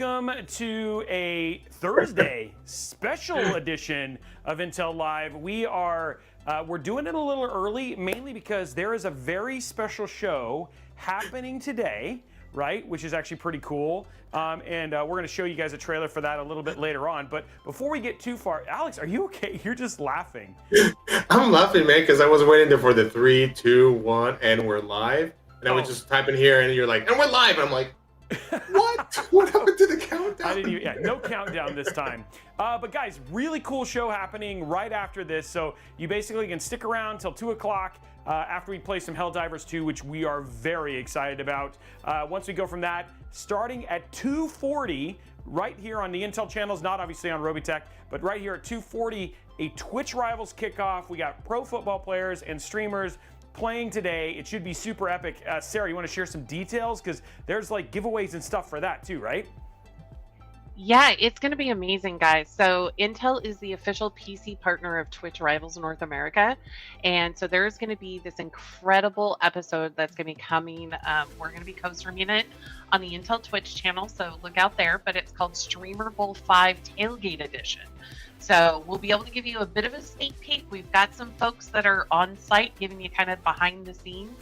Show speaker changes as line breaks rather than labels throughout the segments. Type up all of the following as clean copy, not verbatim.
Welcome to a Thursday special edition of Intel Live. We're doing it a little early, mainly because there is a very special show happening today, right? Which is actually pretty cool. And we're going to show you guys a trailer for that a little bit later on. But before we get too far, Alex, are you okay? You're just laughing.
I'm laughing, man, because I was waiting there for the 3, 2, 1, and we're live. And I was just typing here, and you're like, and we're live. And I'm like, what? What happened to the countdown?
I didn't even, yeah, no countdown this time. But guys, really cool show happening right after this. So you basically can stick around till 2 o'clock after we play some Helldivers 2, which we are very excited about. Once we go from that, starting at 2:40, right here on the Intel channels, not obviously on Robeytech, but right here at 2:40, a Twitch Rivals kickoff. We got pro football players and streamers playing today. It should be super epic. Sarah, you want to share some details? Because there's like giveaways and stuff for that too, right?
Yeah, it's going to be amazing, guys. So Intel is the official PC partner of Twitch Rivals North America. And so there's going to be this incredible episode that's going to be coming. We're going to be co-streaming it on the Intel Twitch channel, so look out there. But it's called Streamer Bowl 5 Tailgate Edition. So we'll be able to give you a bit of a sneak peek. We've got some folks that are on site giving you kind of behind the scenes,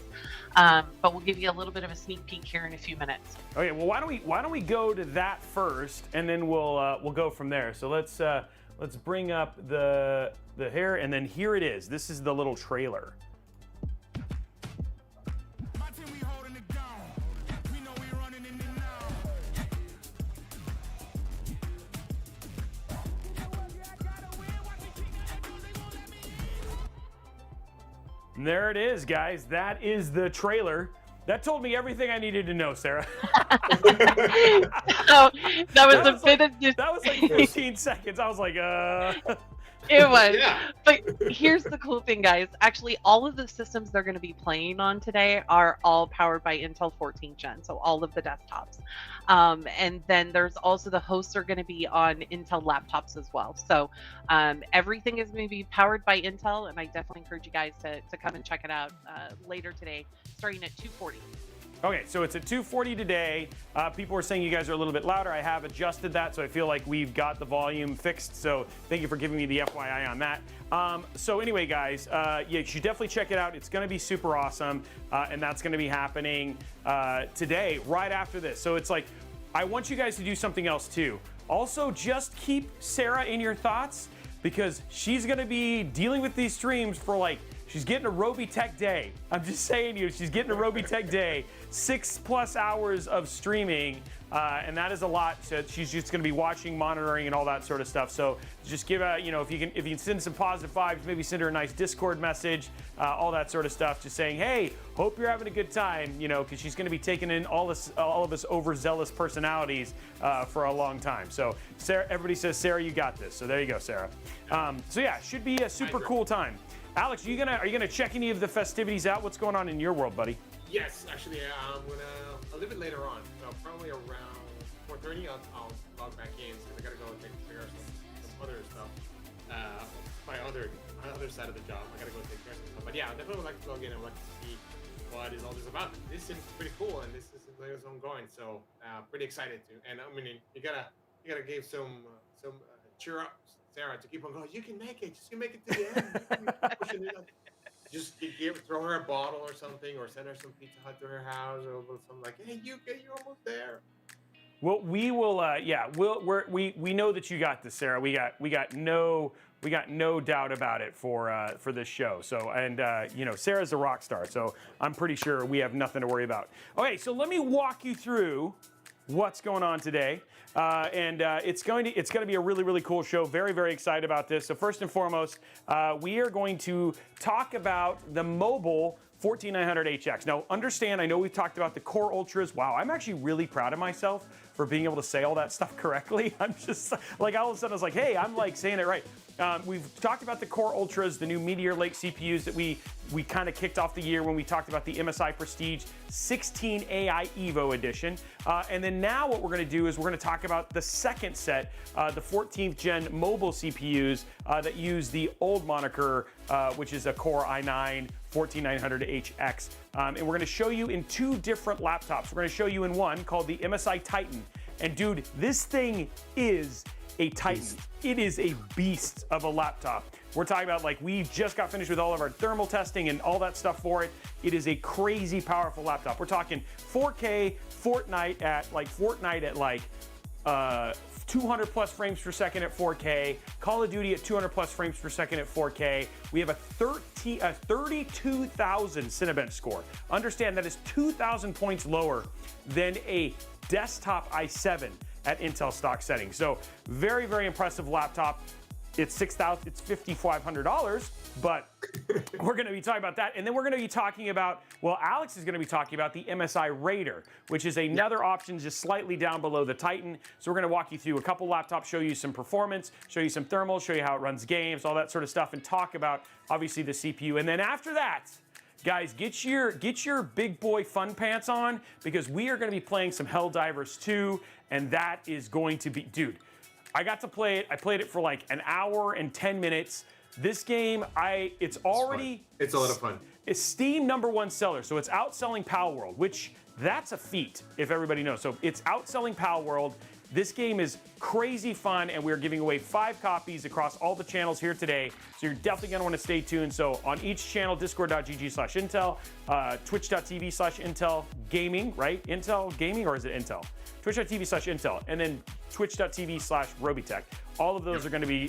but we'll give you a little bit of a sneak peek here in a few minutes.
Okay, well why don't we go to that first, and then we'll go from there. So let's bring up the hair, and then here it is. This is the little trailer. And there it is, guys. That is the trailer. That told me everything I needed to know, Sarah.
So,
that was like 15 seconds. I was like,
It was.
Yeah.
But here's the cool thing, guys. Actually, all of the systems they're going to be playing on today are all powered by Intel 14th Gen, so all of the desktops. And then there's also the hosts are going to be on Intel laptops as well. So everything is going to be powered by Intel, and I definitely encourage you guys to come and check it out later today, starting at 2:40.
Okay, so it's at 2:40 today. People were saying you guys are a little bit louder. I have adjusted that, so I feel like we've got the volume fixed. So thank you for giving me the FYI on that. So anyway, guys, yeah, you should definitely check it out. It's going to be super awesome, and that's going to be happening today, right after this. So it's like, I want you guys to do something else too. Also, just keep Sarah in your thoughts, because she's going to be dealing with these streams for like, she's getting a Robeytech day. I'm just saying to you, she's getting a Robeytech day. 6+ hours of streaming, and that is a lot. So she's just going to be watching, monitoring, and all that sort of stuff. So just give a, you know, if you can send some positive vibes, maybe send her a nice Discord message, all that sort of stuff. Just saying, hey, hope you're having a good time, you know, because she's going to be taking in all of us overzealous personalities for a long time. So Sarah, everybody says, Sarah, you got this. So there you go, Sarah. So yeah, should be a super cool time. Alex, are you gonna check any of the festivities out? What's going on in your world, buddy?
Yes, actually, I'm gonna a little bit later on. So probably around 4:30, I'll log back in because I gotta go and take care of some other stuff. My other side of the job, I gotta go take care of some stuff. But yeah, I definitely would like to log in and would like to see what is all this about. This seems pretty cool, and this is where it's ongoing. So pretty excited to. And I mean, you gotta give some cheer up, Sarah, to keep on going. You can make it. Just you make it to the end. Just throw her a bottle or something, or send her some Pizza Hut to her house, or something like, "Hey, you're almost there."
Well, we will. Yeah, we know that you got this, Sarah. We got no doubt about it for this show. So, and you know, Sarah's a rock star, so I'm pretty sure we have nothing to worry about. Okay, so let me walk you through what's going on today. It's going to be a really cool show. Very, very excited about this. So first and foremost, we are going to talk about the mobile 14900HX. Now understand, I know we've talked about the Core Ultras. Wow, I'm actually really proud of myself for being able to say all that stuff correctly. I'm just like, all of a sudden I was like, hey, I'm like saying it right. We've talked about the Core Ultras, the new Meteor Lake CPUs that we kind of kicked off the year when we talked about the MSI Prestige 16 AI Evo Edition. And then now what we're going to do is we're going to talk about the second set, the 14th Gen mobile CPUs that use the old moniker, which is a Core i9 14900HX. And we're going to show you in two different laptops. We're going to show you in one called the MSI Titan. And dude, this thing is a Titan. It is a beast of a laptop. We're talking about, like, we just got finished with all of our thermal testing and all that stuff for it. It is a crazy powerful laptop. We're talking 4K Fortnite at like 200 plus frames per second at 4K, Call of Duty at 200 plus frames per second at 4K. We have a 32,000 Cinebench score. Understand that is 2,000 points lower than a desktop i7 at Intel stock settings. So very, very impressive laptop. It's $5,500, but we're going to be talking about that. And then we're going to be talking about, well, Alex is going to be talking about the MSI Raider, which is another option just slightly down below the Titan. So we're going to walk you through a couple laptops, show you some performance, show you some thermals, show you how it runs games, all that sort of stuff, and talk about, obviously, the CPU. And then after that, guys, get your big boy fun pants on, because we are going to be playing some Helldivers 2, and that is going to be, dude, I got to play it. I played it for like an hour and 10 minutes. This game, it's already...
It's a lot of fun.
It's Steam #1 seller, so it's outselling Palworld, which that's a feat, if everybody knows. So it's outselling Palworld. This game is crazy fun, and we're giving away 5 copies across all the channels here today. So you're definitely going to want to stay tuned. So on each channel, discord.gg/Intel, twitch.tv/Intel Gaming, right? Intel Gaming, or is it Intel? Twitch.tv/Intel, and then twitch.tv/Robeytech. All of those are going to be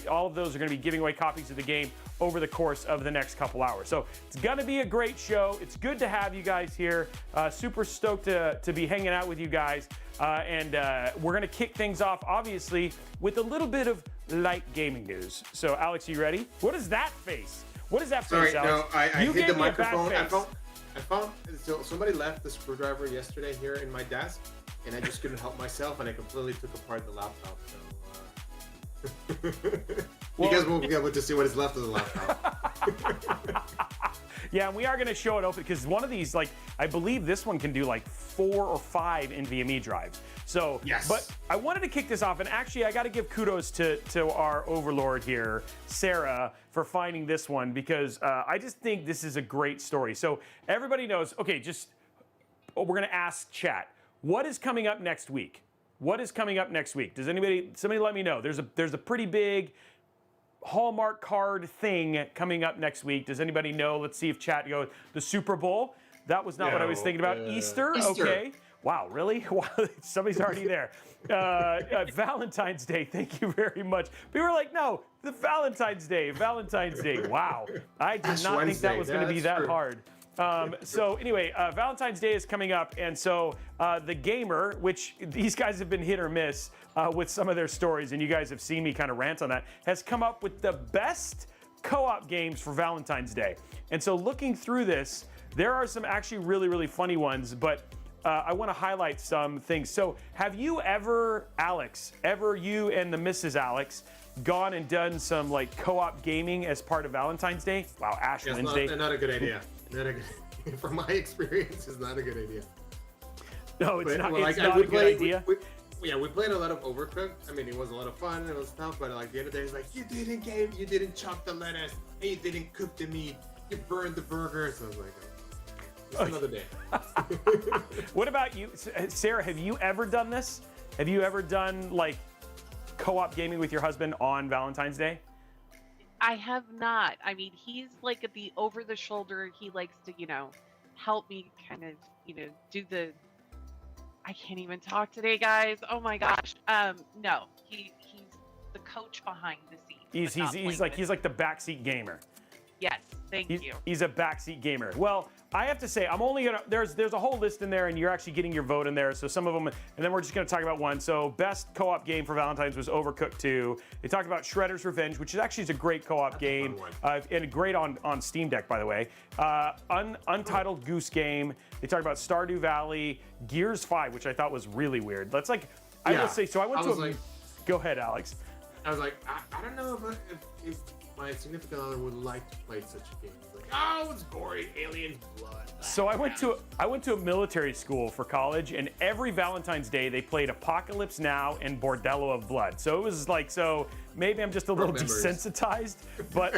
giving away copies of the game over the course of the next couple hours. So it's going to be a great show. It's good to have you guys here. Super stoked to be hanging out with you guys. And we're going to kick things off, obviously, with a little bit of light gaming news. So, Alex, you ready? What is that face? What is that face,
Sorry,
Alex?
no, I hit the microphone.
I
found so somebody left the screwdriver yesterday here in my desk, and I just couldn't help myself, and I completely took apart the laptop. So you guys won't be able to see what is left of the laptop.
Yeah, and we are going to show it open, because one of these, like, I believe this one can do like 4 or 5 NVMe drives. So,
yes.
But I wanted to kick this off, and actually I got to give kudos to our overlord here, Sarah, for finding this one, because I just think this is a great story. So everybody knows, okay, we're going to ask chat, what is coming up next week? What is coming up next week? Somebody let me know. There's a pretty big Hallmark card thing coming up next week. Does anybody know? Let's see if chat goes. The Super Bowl? That was not what I was thinking about. Easter? Okay. Wow, really? Wow, somebody's already there. Valentine's Day, thank you very much. People were like, no, the Valentine's Day. Wow, I did not think that was going to be that hard. So anyway, Valentine's Day is coming up, and so The Gamer, which these guys have been hit or miss with some of their stories, and you guys have seen me kind of rant on that, has come up with the best co-op games for Valentine's Day. And so looking through this, there are some actually really, really funny ones, but I want to highlight some things. So have you ever, Alex, you and the Mrs. Alex, gone and done some like co-op gaming as part of Valentine's Day? Wow, Ash Wednesday.
Not a good idea. From my experience, it's not a good idea.
No, it's not.
Well,
it's not a good idea.
We played a lot of Overcooked. I mean, it was a lot of fun. It was stuff, but like the other day, it's like you didn't chop the lettuce, and you didn't cook the meat, you burned the burger. So I was like, it's another day.
What about you, Sarah? Have you ever done this? Have you ever done like co-op gaming with your husband on Valentine's Day?
I have not. I mean, he's like the over the shoulder. He likes to, help me kind of, do the. I can't even talk today, guys. Oh my gosh. No, he's the coach behind the scenes.
He's like the backseat gamer.
Yes, thank you.
He's a backseat gamer. Well, I have to say, I'm only gonna. There's a whole list in there, and you're actually getting your vote in there. So some of them, and then we're just gonna talk about one. So best co-op game for Valentine's was Overcooked 2. They talked about Shredder's Revenge, which is actually a great co-op game, and great on Steam Deck, by the way. Untitled Goose Game. They talked about Stardew Valley, Gears 5, which I thought was really weird. That's like, I will say. So I went to. Go ahead, Alex.
I was like, I don't know if my significant other would like to play such a game. Like, oh, it's boring, aliens, blood.
So I went to a military school for college, and every Valentine's Day they played Apocalypse Now and Bordello of Blood. So it was like, so maybe I'm just a little desensitized, but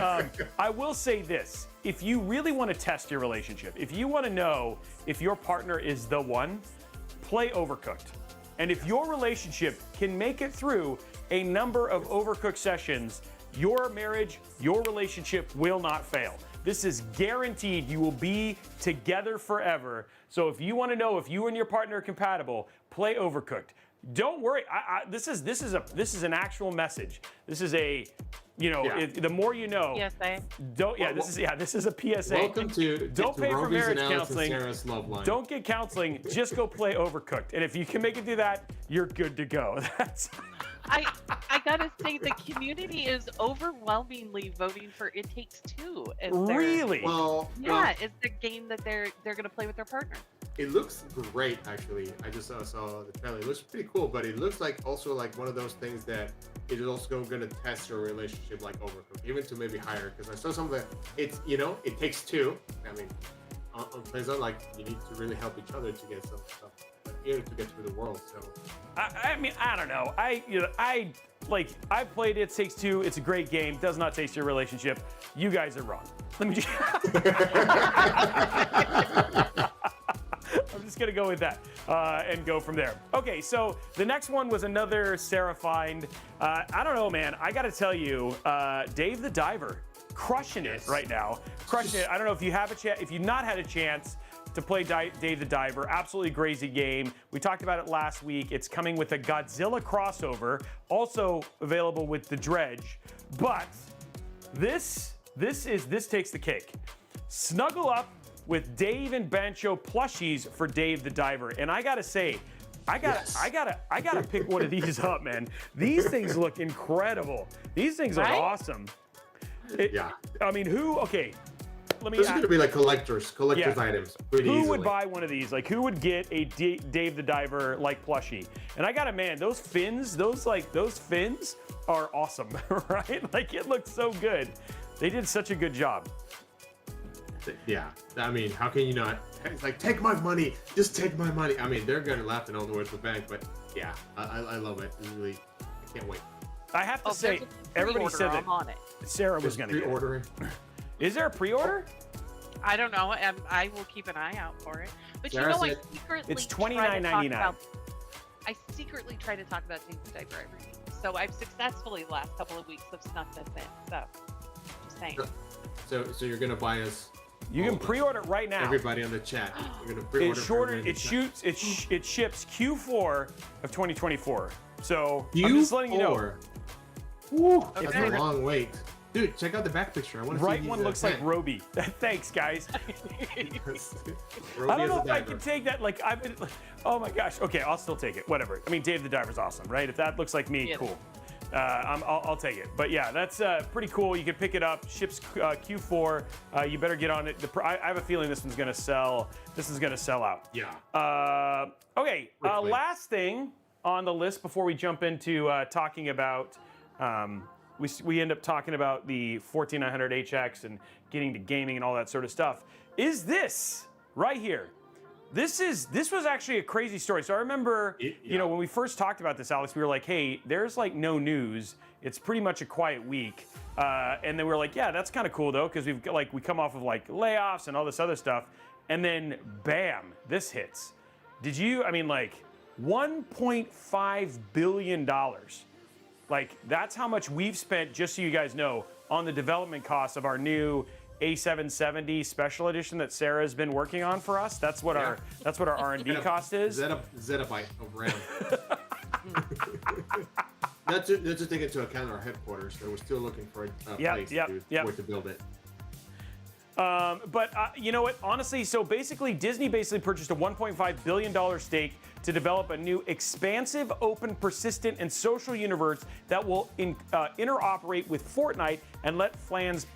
I will say this: if you really want to test your relationship, if you want to know if your partner is the one, play Overcooked. And if your relationship can make it through a number of overcooked sessions, your marriage, your relationship will not fail. This is guaranteed. You will be together forever. So if you want to know if you and your partner are compatible, play Overcooked. Don't worry. This is an actual message. This is a, the more you know.
PSA.
This is a PSA.
Welcome to
don't pay for
Robey's
marriage
and Alex
counseling.
and Sarah's love line.
Don't get counseling. Just go play Overcooked. And if you can make it through that, you're good to go. That's.
I gotta say, the community is overwhelmingly voting for It Takes Two.
Really?
Yeah, it's the game that they're gonna play with their partner.
It looks great, actually. I just saw the trailer. It looks pretty cool, but it looks like also like one of those things that it is also going to test your relationship like Overcooked, even to maybe higher. Because I saw something that it takes two. I mean, on Playzone, like you need to really help each other to get some stuff, to get through the world. So.
I mean, I don't know. I played It Takes Two. It's a great game. Does not taste your relationship. You guys are wrong. Let me just. I'm just gonna go with that and go from there. Okay, so the next one was another Sarah find. I don't know, man. I gotta tell you, Dave the Diver, crushing it right now. Crushing it. I don't know if you have a chance. If you've not had a chance to play Dave the Diver, absolutely crazy game. We talked about it last week. It's coming with a Godzilla crossover, also available with the Dredge. But this takes the cake. Snuggle up with Dave and Bancho plushies for Dave the Diver, and I gotta say, I gotta pick one of these up, man. These things look incredible. These things look awesome. I mean, Okay. Let me.
This is gonna be like collectors items.
Who would buy one of these? Like, who would get a Dave the Diver like plushie? And I gotta, man, those fins are awesome, right? Like, it looks so good. They did such a good job.
Yeah, I mean, how can you not? It's like, take my money, just take my money. I mean, they're gonna laugh in all the way to the bank, but yeah, I love it. It's really, I can't wait.
I have to say, everybody said that Sarah was gonna get it. Is there a pre-order?
I don't know. I will keep an eye out for it. But
Sarah
I secretly
it's $29.99.
I secretly try to talk about Dave the Diver every week. So I've successfully the last couple of weeks have snuck this in. So just saying.
So you're gonna buy us.
You can pre-order it right now.
Everybody on the chat. You're gonna pre-order.
It ships Q4 of 2024. So I'm just letting you know.
Woo, that's a long wait. Dude, check out the back picture. I want to see
right one looks like Robey. Thanks, guys. I don't know if I can take that. Like, oh my gosh. Okay, I'll still take it. Whatever. I mean, Dave the Diver's awesome, right? If that looks like me, cool. I'll take it. But yeah, that's pretty cool. You can pick it up. Ships Q4. You better get on it. I have a feeling this one's gonna sell. This is gonna sell out.
Yeah.
Okay. Last thing on the list before we jump into talking about. We end up talking about the 14900 HX and getting to gaming and all that sort of stuff. Is this right here? This was actually a crazy story. So I remember, when we first talked about this, Alex, we were like, hey, there's like no news. It's pretty much a quiet week. And then we were like, yeah, that's kind of cool though, because we come off of like layoffs and all this other stuff. And then bam, this hits. $1.5 billion. Like, that's how much we've spent, just so you guys know, on the development costs of our new A770 Special Edition that Sarah's been working on for us. That's what our R&D cost is.
Zettabyte of RAM. Let's just take into account our headquarters. So we're still looking for a place to build it.
But you know what? Honestly, so Disney purchased a $1.5 billion stake to develop a new expansive, open, persistent, and social universe that will interoperate with Fortnite and let fans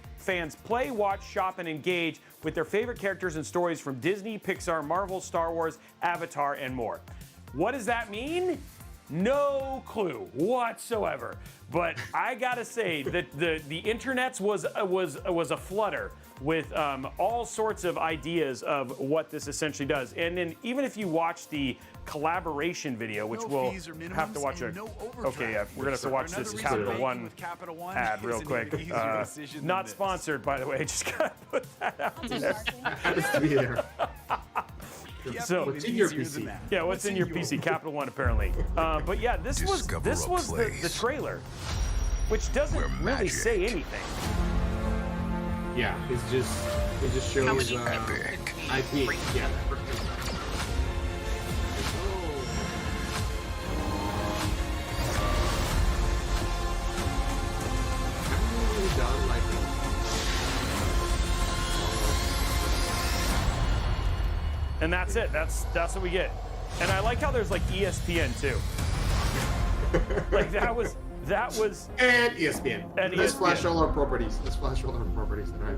play, watch, shop, and engage with their favorite characters and stories from Disney, Pixar, Marvel, Star Wars, Avatar, and more. What does that mean? No clue whatsoever. But I gotta say that the internets was a flutter with all sorts of ideas of what this essentially does. And then even if you watch the collaboration video, which we'll have to watch we're gonna have to watch this Capital One ad real quick. Not sponsored, by the way. Just gotta put that out there. So
what's in your PC?
yeah, what's in your PC? Capital One apparently. But yeah, this was the trailer, which doesn't really say anything.
Yeah, it just shows
How many
IP. Yeah. Done like
And that's it. That's what we get. And I like how there's like ESPN too. Like that was
and ESPN.
And
Let's
ESPN.
flash all our properties. Right.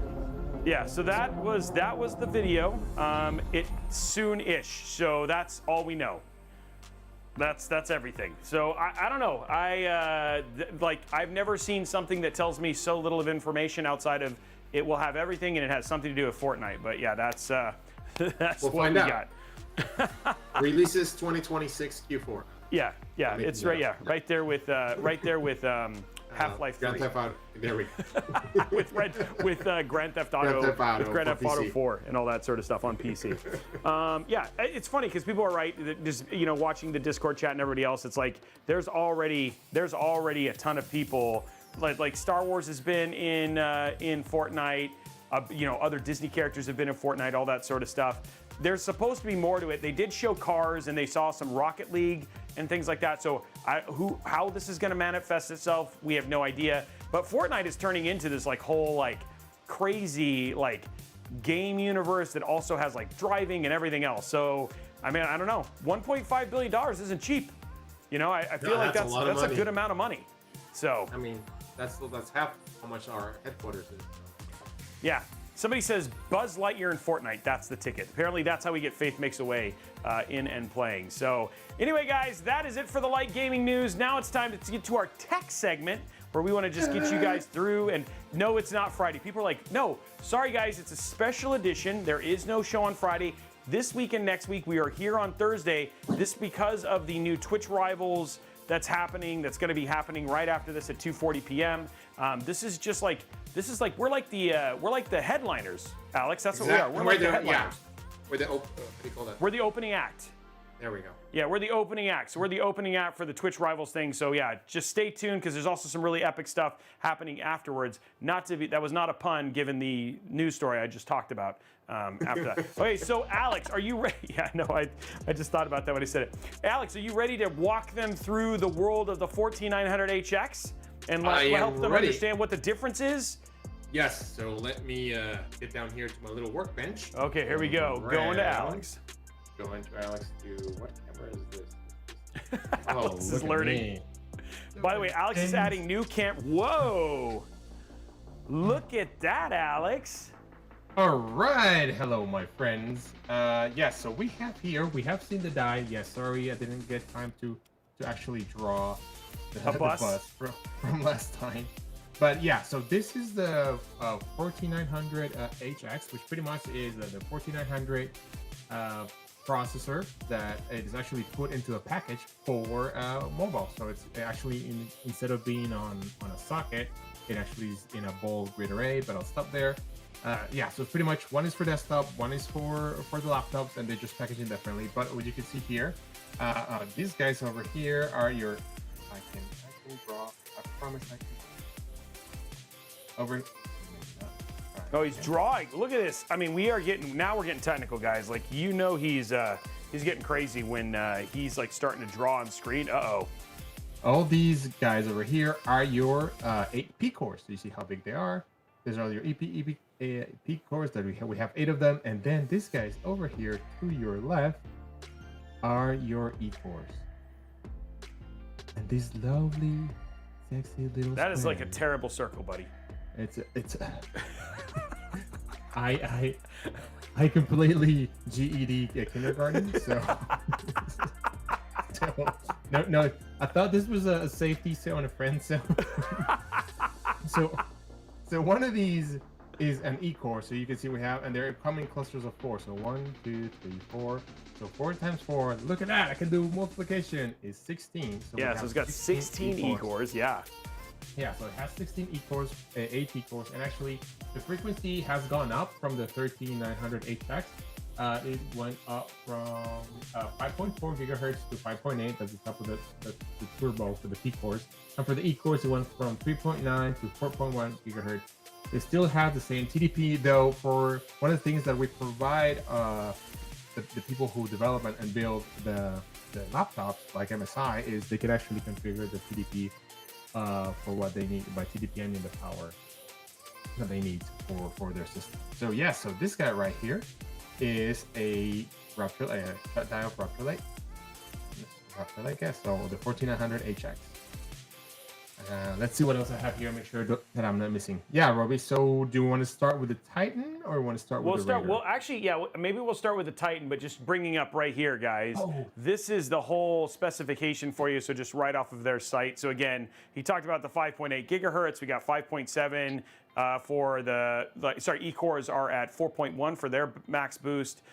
Yeah, so that was the video. It soon-ish. So that's all we know. That's everything. So I don't know. I've never seen something that tells me so little of information outside of it will have everything and it has something to do with Fortnite. But yeah, that's
we'll
what
find
we
out.
got.
Releases 2026 Q4.
Yeah, it's right. Yeah, right there with Half-Life 3.
Grand Theft Auto. There we go.
with Grand Theft Auto, with Grand Theft Auto 4 and all that sort of stuff on PC. Yeah, it's funny because people are right. Just watching the Discord chat and everybody else, it's like there's already a ton of people. Like Star Wars has been in Fortnite. Other Disney characters have been in Fortnite. All that sort of stuff. There's supposed to be more to it. They did show cars and they saw some Rocket League and things like that. So how this is going to manifest itself, we have no idea. But Fortnite is turning into this whole crazy game universe that also has driving and everything else. So I mean, I don't know. $1.5 billion isn't cheap. I feel like that's a good amount of money. So
I mean, that's half how much our headquarters is.
Yeah. Somebody says Buzz Lightyear in Fortnite. That's the ticket. Apparently, that's how we get Faith Makes a Way in and playing. So anyway, guys, that is it for the light gaming news. Now it's time to get to our tech segment where we want to just get you guys through. And no, it's not Friday. People are like, no, sorry, guys, it's a special edition. There is no show on Friday. This week and next week, we are here on Thursday. This because of the new Twitch Rivals that's happening. That's going to be happening right after this at 2:40 p.m. This is we're like the headliners, Alex. That's what we are. We're like the headliners.
What do you call that?
We're the opening act.
There we go.
Yeah, we're the opening act. So we're the opening act for the Twitch Rivals thing. So yeah, just stay tuned because there's also some really epic stuff happening afterwards. That was not a pun given the news story I just talked about after that. Okay, so Alex, are you ready? Yeah, no, I just thought about that when I said it. Alex, are you ready to walk them through the world of the 14900HX and help them understand what the difference is?
Yes, so let me get down here to my little workbench.
Okay, here we go. Going to Alex.
Going to Alex to what camera is this?
Alex is learning. By the way, Alex is adding new Whoa! Look at that, Alex.
All right, hello, my friends. Yes, so we have seen the die. Yes, sorry, I didn't get time to actually draw the bus from last time. But yeah, so this is the 14900 HX, which pretty much is the 14900 processor that is actually put into a package for mobile. So it's actually instead of being on a socket, it actually is in a bold grid array. But I'll stop there. Yeah, so pretty much one is for desktop, one is for the laptops, and they're just packaging differently. But what you can see here, these guys over here are your. I can draw. I promise I can. Over.
Oh, he's drawing. Look at this. I mean, we're getting technical, guys. Like, he's getting crazy when he's like starting to draw on screen. Uh-oh.
All these guys over here are your 8P cores. Do you see how big they are? These are your EP cores that we have 8 of them. And then these guys over here to your left are your E cores. And these lovely, sexy little
That is like a terrible circle, buddy.
It's I completely GED kindergarten, so no, I thought this was a safety zone, a friend zone. so one of these is an E-core, so you can see we have, and they're coming clusters of 4. So 1, 2, 3, 4. So 4 times 4. Look at that! I can do multiplication. Is 16. So
yeah, so it's got 16 E-cores. Yeah.
Yeah, so it has 16 E-cores, 8 E-cores, and actually the frequency has gone up from the 13900 HX it went up from 5.4 gigahertz to 5.8. That's the top of the turbo for the P cores. And for the E cores, it went from 3.9 to 4.1 gigahertz. They still have the same TDP, though. For one of the things that we provide the people who develop and build the laptops like MSI is they can actually configure the TDP for what they need. By TDP, I mean the power that they need for their system. So yeah, so this guy right here is a Raptor, a diode Raptor, I guess. So the 14900 HX. Let's see what else I have here. Make sure that I'm not missing. Yeah, Robey. So do you want to start with the Titan or want to start with the Raider?
Well, actually, yeah. Maybe we'll start with the Titan, but just bringing up right here, guys. This is the whole specification for you. So just right off of their site. So again, he talked about the 5.8 gigahertz. We got 5.7 for the E-cores are at 4.1 for their max boost.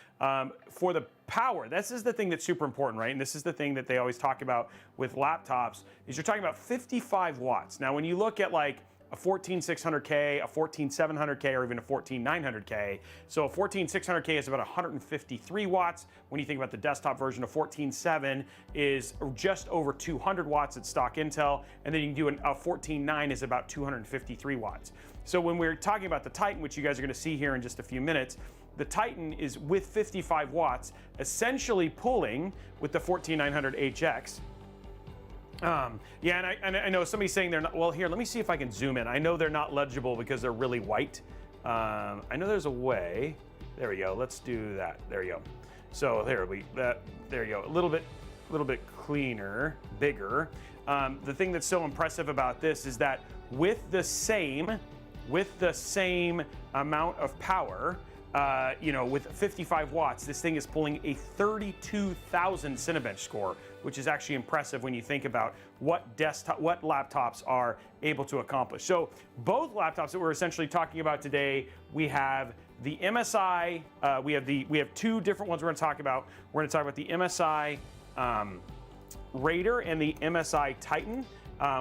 For the power, this is the thing that's super important, right? And this is the thing that they always talk about with laptops, is you're talking about 55 watts. Now, when you look at like a 14600K, a 14700K, or even a 14900K, so a 14600K is about 153 watts. When you think about the desktop version, a 147 is just over 200 watts at stock Intel, and then you can do a 149 is about 253 watts. So when we're talking about the Titan, which you guys are going to see here in just a few minutes, the Titan is with 55 watts, essentially pulling with the 14900 HX. Yeah, and I know somebody's saying they're not. Well, here, let me see if I can zoom in. I know they're not legible because they're really white. I know there's a way. There we go. Let's do that. There you go. So there you go. A little bit cleaner, bigger. The thing that's so impressive about this is that with the same amount of power, with 55 watts, this thing is pulling a 32,000 Cinebench score, which is actually impressive when you think about what laptops are able to accomplish. So both laptops that we're essentially talking about today, we have the MSI, we have two different ones we're going to talk about. We're going to talk about the MSI Raider and the MSI Titan.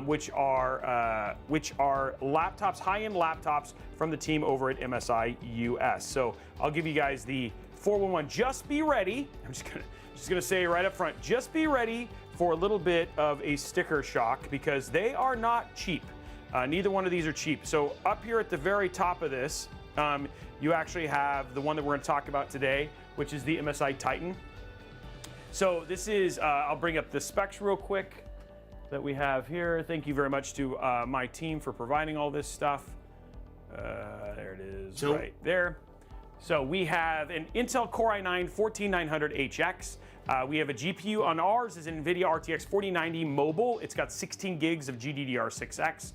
Which are laptops, high-end laptops from the team over at MSI US. So I'll give you guys the 411. Just be ready. I'm just gonna say right up front. Just be ready for a little bit of a sticker shock because they are not cheap. Neither one of these are cheap. So up here at the very top of this, you actually have the one that we're going to talk about today, which is the MSI Titan. So this is. I'll bring up the specs real quick that we have here. Thank you very much to my team for providing all this stuff. There it is, right there. So we have an Intel Core i9 14900 HX. We have a GPU on ours is an NVIDIA RTX 4090 mobile. It's got 16 gigs of GDDR6X.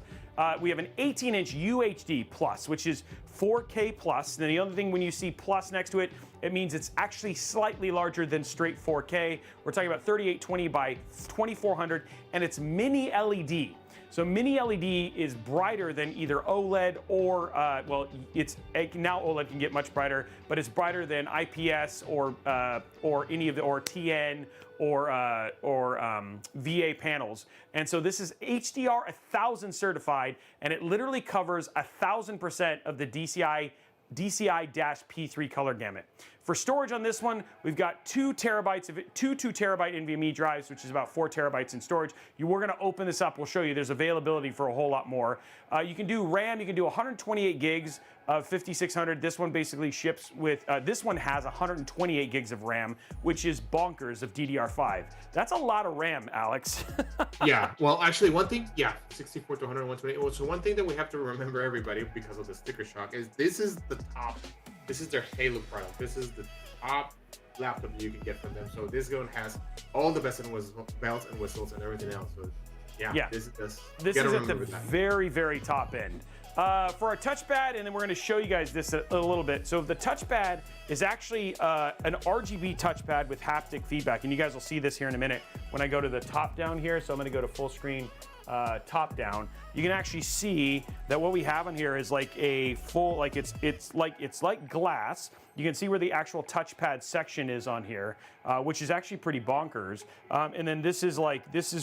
We have an 18-inch UHD Plus, which is 4K plus. And the other thing, when you see plus next to it, it means it's actually slightly larger than straight 4K. We're talking about 3820 by 2400, and it's mini LED. So mini LED is brighter than either OLED or, now OLED can get much brighter, but it's brighter than IPS or TN or VA panels. And so this is HDR 1000 certified, and it literally covers 1000% of the DCI-P3 color gamut. For storage on this one, we've got 2 terabyte NVMe drives, which is about 4 terabytes in storage. We're going to open this up. We'll show you. There's availability for a whole lot more. You can do RAM. You can do 128 gigs of 5600. This one basically ships with. This one has 128 gigs of RAM, which is bonkers of DDR5. That's a lot of RAM, Alex.
Yeah. Well, actually, one thing. Yeah, 64 to 100, 128. Well, so one thing that we have to remember, everybody, because of the sticker shock, is this is the top. This is their Halo product. This is the top laptop you can get from them. So this one has all the bells and whistles and everything else. So yeah. This is at the
very, very top end. For our touchpad, and then we're going to show you guys this a little bit. So the touchpad is actually an RGB touchpad with haptic feedback, and you guys will see this here in a minute when I go to the top down here. So I'm going to go to full screen top down. You can actually see that what we have on here is like a full, it's like glass, You can see where the actual touchpad section is on here, which is actually pretty bonkers. And then this is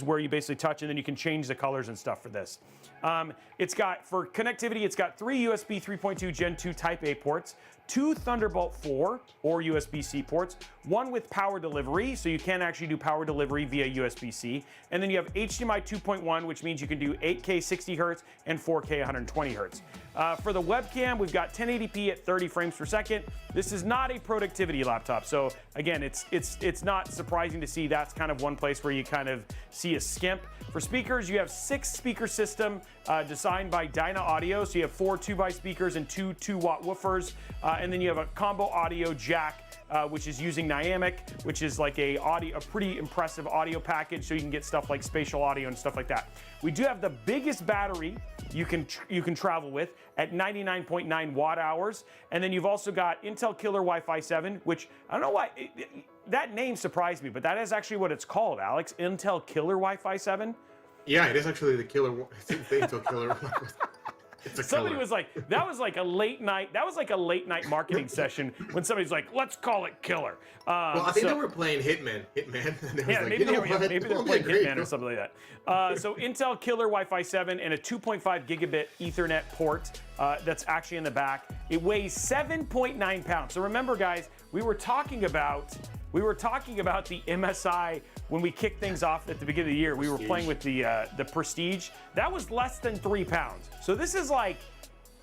where you basically touch, and then you can change the colors and stuff for this. It's got, for connectivity, it's got 3 USB 3.2 Gen 2 Type A ports, 2 Thunderbolt 4 or USB-C ports, 1 with power delivery, so you can actually do power delivery via USB-C, and then you have HDMI 2.1, which means you can do 8K 60 Hz and 4K 120 Hz. For the webcam, we've got 1080p at 30 frames per second. This is not a productivity laptop, so again, it's not surprising to see that's kind of one place where you kind of see a skimp. For speakers, you have 6 speaker system designed by Dyna Audio, so you have 4 2x speakers and 2 2-watt woofers, and then you have a combo audio jack, which is using Newegg, which is like a pretty impressive audio package, so you can get stuff like spatial audio and stuff like that. We do have the biggest battery you can travel with at 99.9 watt hours, and then you've also got Intel Killer Wi-Fi 7, which I don't know why that name surprised me, but that is actually what it's called, Alex. Intel Killer Wi-Fi 7.
Yeah, it is actually the killer. The Intel Killer.
Somebody was like, that was like a late night marketing session when somebody's like, let's call it Killer.
Well, I think they were playing Hitman.
Yeah, maybe they were playing Hitman or something like that. So Intel Killer Wi-Fi 7 and a 2.5 gigabit Ethernet port that's actually in the back. It weighs 7.9 pounds. So remember, guys, we were talking about the MSI when we kicked things off at the beginning of the year. We were playing with the Prestige. That was less than 3 pounds. So this is like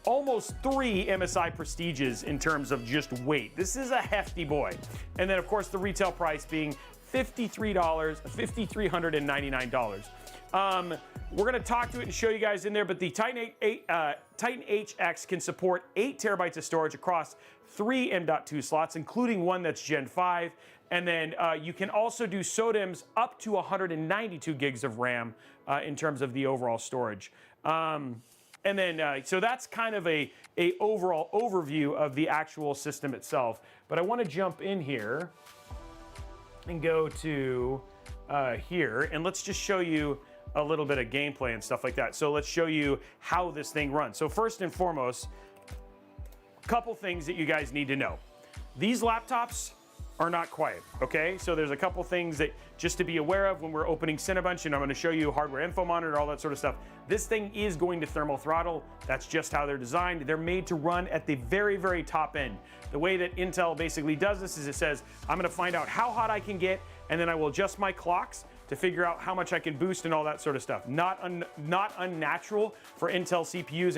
almost 3 MSI Prestiges in terms of just weight. This is a hefty boy. And then, of course, the retail price being $5,399. We're going to talk to it and show you guys in there, but the Titan HX can support 8 terabytes of storage across 3 M.2 slots, including one that's Gen 5. And then you can also do SODIMMs up to 192 gigs of RAM in terms of the overall storage. And then, so that's kind of a overall overview of the actual system itself. But I want to jump in here and go to here, and let's just show you a little bit of gameplay and stuff like that. So let's show you how this thing runs. So first and foremost, a couple things that you guys need to know. These laptops are not quiet, okay? So there's a couple things that just to be aware of when we're opening Cinebench, and I'm gonna show you hardware info monitor, all that sort of stuff. This thing is going to thermal throttle. That's just how they're designed. They're made to run at the very, very top end. The way that Intel basically does this is it says, I'm gonna find out how hot I can get, and then I will adjust my clocks to figure out how much I can boost and all that sort of stuff. Not unnatural for Intel CPUs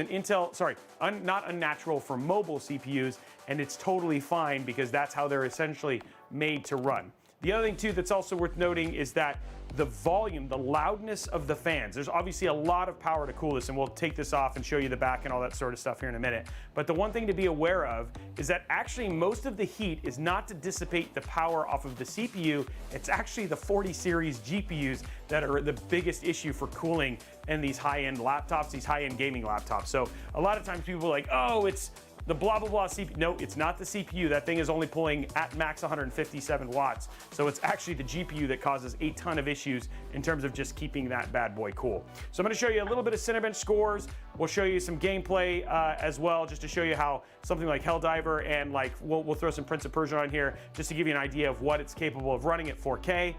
and not unnatural for mobile CPUs, and it's totally fine because that's how they're essentially made to run. The other thing too that's also worth noting is that the volume, the loudness of the fans. There's obviously a lot of power to cool this, and we'll take this off and show you the back and all that sort of stuff here in a minute. But the one thing to be aware of is that actually most of the heat is not to dissipate the power off of the CPU. It's actually the 40 series GPUs that are the biggest issue for cooling in these high-end laptops, these high-end gaming laptops. So a lot of times people are like, oh, it's the blah, blah, blah CPU. No, it's not the CPU. That thing is only pulling at max 157 watts. So it's actually the GPU that causes a ton of issues in terms of just keeping that bad boy cool. So I'm gonna show you a little bit of Cinebench scores. We'll show you some gameplay as well, just to show you how something like Helldiver and like, we'll throw some Prince of Persia on here, just to give you an idea of what it's capable of running at 4K.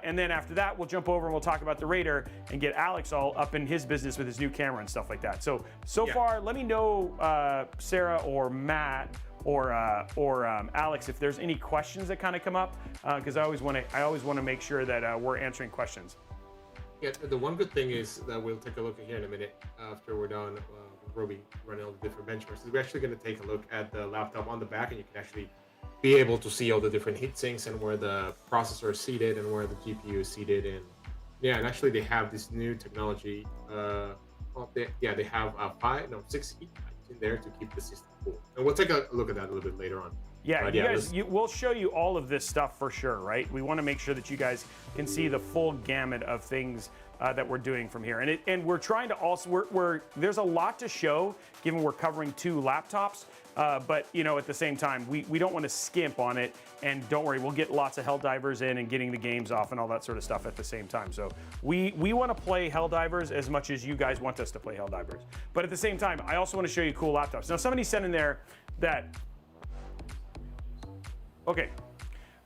And then after that, we'll jump over and we'll talk about the Raider and get Alex all up in his business with his new camera and stuff like that. So far, let me know, Sarah or Matt or Alex, if there's any questions that kind of come up, because I always want to make sure that we're answering questions.
Yeah, the one good thing is that we'll take a look at here in a minute after we're done with Robey running all the different benchmarks. We're actually going to take a look at the laptop on the back, and you can actually be able to see all the different heat sinks and where the processor is seated and where the GPU is seated. And yeah, and actually they have this new technology. They have 6 heat pipes in there to keep the system cool. And we'll take a look at that a little bit later on.
Yeah, we'll show you all of this stuff for sure, right? We want to make sure that you guys can see the full gamut of things that we're doing from here. And we're trying to also, there's a lot to show given we're covering 2 laptops, but you know, at the same time, we don't want to skimp on it. And don't worry, we'll get lots of Helldivers in and getting the games off and all that sort of stuff at the same time. So we want to play Helldivers as much as you guys want us to play Helldivers. But at the same time, I also want to show you cool laptops. Now somebody sent in there that Okay.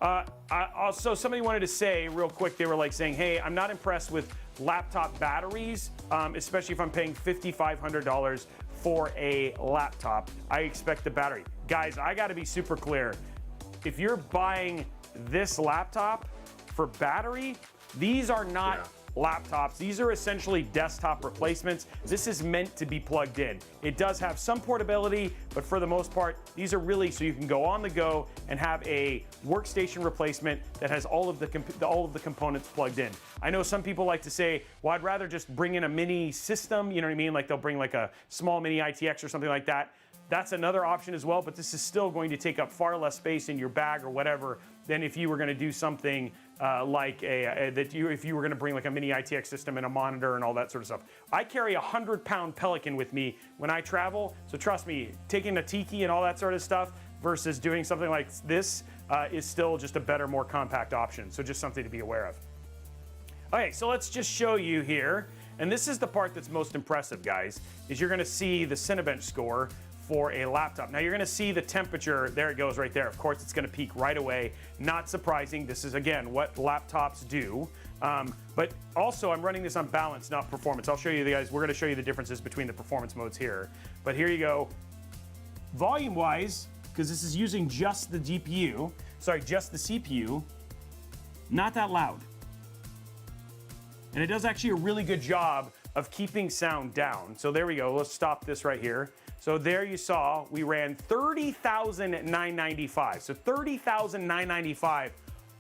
Also, somebody wanted to say real quick, they were like saying, hey, I'm not impressed with laptop batteries, especially if I'm paying $5,500 for a laptop. I expect the battery. Guys, I gotta be super clear. If you're buying this laptop for battery, these are not laptops. These are essentially desktop replacements. This is meant to be plugged in. It does have some portability, but for the most part, these are really so you can go on the go and have a workstation replacement that has all of the components plugged in. I know some people like to say, well, I'd rather just bring in a mini system, you know what I mean? Like they'll bring like a small mini ITX or something like that. That's another option as well, but this is still going to take up far less space in your bag or whatever than if you were going to do something like if you were going to bring like a mini ITX system and a monitor and all that sort of stuff. I carry a 100-pound Pelican with me when I travel, so trust me, taking a Tiki and all that sort of stuff versus doing something like this is still just a better, more compact option. So just something to be aware of. Okay, so let's just show you here, and this is the part that's most impressive, guys, is you're going to see the Cinebench score for a laptop. Now you're gonna see the temperature, there it goes right there. Of course, it's gonna peak right away. Not surprising, this is again, what laptops do. But also I'm running this on balance, not performance. I'll show you guys, we're gonna show you the differences between the performance modes here. But here you go. Volume-wise, because this is using just the GPU, sorry, just the CPU, not that loud. And it does actually a really good job of keeping sound down. So there we go, let's stop this right here. So there you saw, we ran 30,995. So 30,995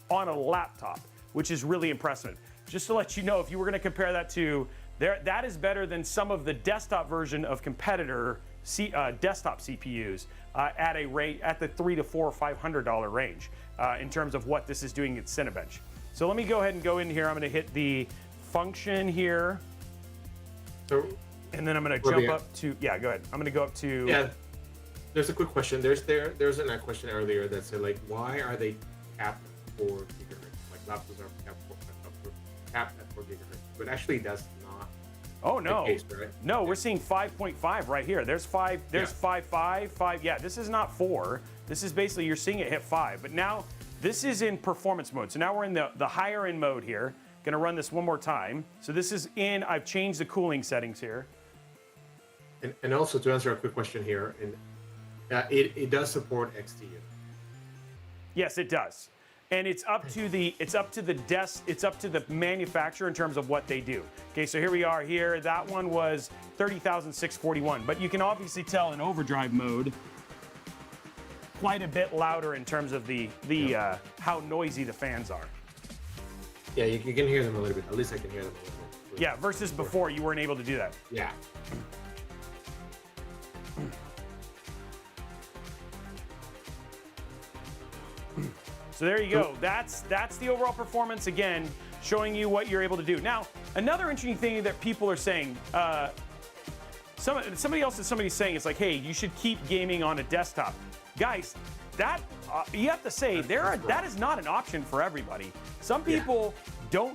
on a laptop, which is really impressive. Just to let you know, if you were gonna compare that to, that is better than some of the desktop version of competitor desktop CPUs at the $300 to $400 or $500 range in terms of what this is doing at Cinebench. So let me go ahead and go in here. I'm gonna hit the function here. And then I'm going to jump up to, yeah, go ahead. I'm going to go up to...
Yeah, there's a quick question. There's a question earlier that said, like, why are they capped at 4 gigahertz? Like, laptops are capped at 4 gigahertz. But actually, that's not the case, right?
No, we're seeing 5.5 right here. There's 5, there's 5. Yeah, this is not 4. This is basically, you're seeing it hit 5. But now, this is in performance mode. So now we're in the higher end mode here. Going to run this one more time. So this is in, I've changed the cooling settings here.
And also to answer a quick question here, and it does support XTU.
Yes, it does, and it's up to the manufacturer in terms of what they do. Okay, so here we are here. That one was 30,641, but you can obviously tell in overdrive mode, quite a bit louder in terms of how noisy the fans are.
Yeah, you can hear them a little bit. At least I can hear them a little bit.
Yeah, versus before you weren't able to do that.
Yeah.
So there you go. That's the overall performance, again, showing you what you're able to do. Now, another interesting thing that people are saying, somebody's saying, it's like, hey, you should keep gaming on a desktop. Guys, that you have to say that is not an option for everybody. Some people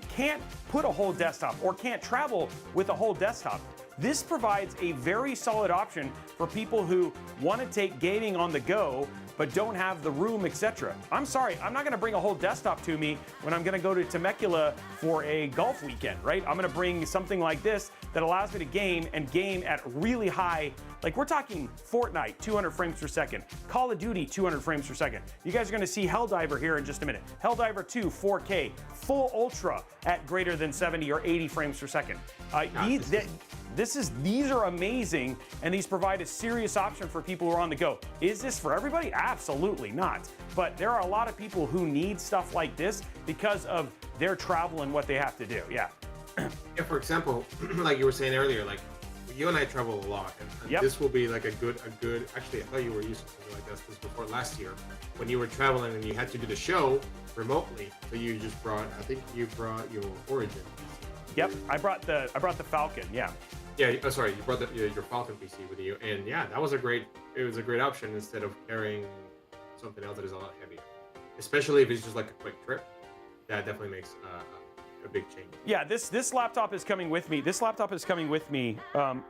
can't put a whole desktop or can't travel with a whole desktop. This provides a very solid option for people who want to take gaming on the go but don't have the room, etc. I'm sorry, I'm not going to bring a whole desktop to me when I'm going to go to Temecula for a golf weekend, right? I'm going to bring something like this that allows me to game at really high, like we're talking Fortnite, 200 frames per second, Call of Duty, 200 frames per second. You guys are going to see Helldiver here in just a minute. Helldiver 2, 4K, full ultra at greater than 70 or 80 frames per second. These are amazing, and these provide a serious option for people who are on the go. Is this for everybody? Absolutely not. But there are a lot of people who need stuff like this because of their travel and what they have to do. Yeah.
Yeah, for example, like you were saying earlier, like you and I travel a lot, and this will be like a good. Actually, I thought you were using something like this before last year when you were traveling and you had to do the show remotely. So you just brought, I think you brought your Origin.
Yep, I brought the Falcon. Yeah.
Yeah, sorry, you brought your Falcon PC with you, and yeah, it was a great option instead of carrying something else that is a lot heavier. Especially if it's just like a quick trip, that definitely makes a big change.
Yeah, this laptop is coming with me.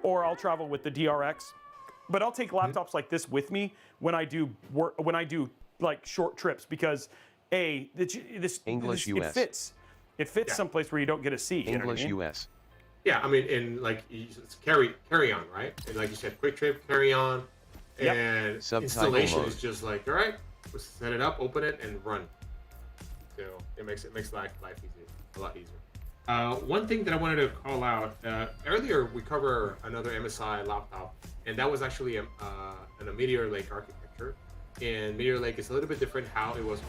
Or I'll travel with the DRX. But I'll take laptops like this with me when I do like short trips because this
English
it
US.
fits someplace where you don't get a seat.
English
you know what I mean?
US.
Yeah, I mean, in like it's carry on, right? And like you said, quick trip, carry on,
Yep.
and
Subtitle
installation
mode.
is just like, all right, let's set it up, open it, and run. So it makes life easier, a lot easier. One thing that I wanted to call out earlier, we covered another MSI laptop, and that was actually a Meteor Lake architecture. And Meteor Lake is a little bit different how it was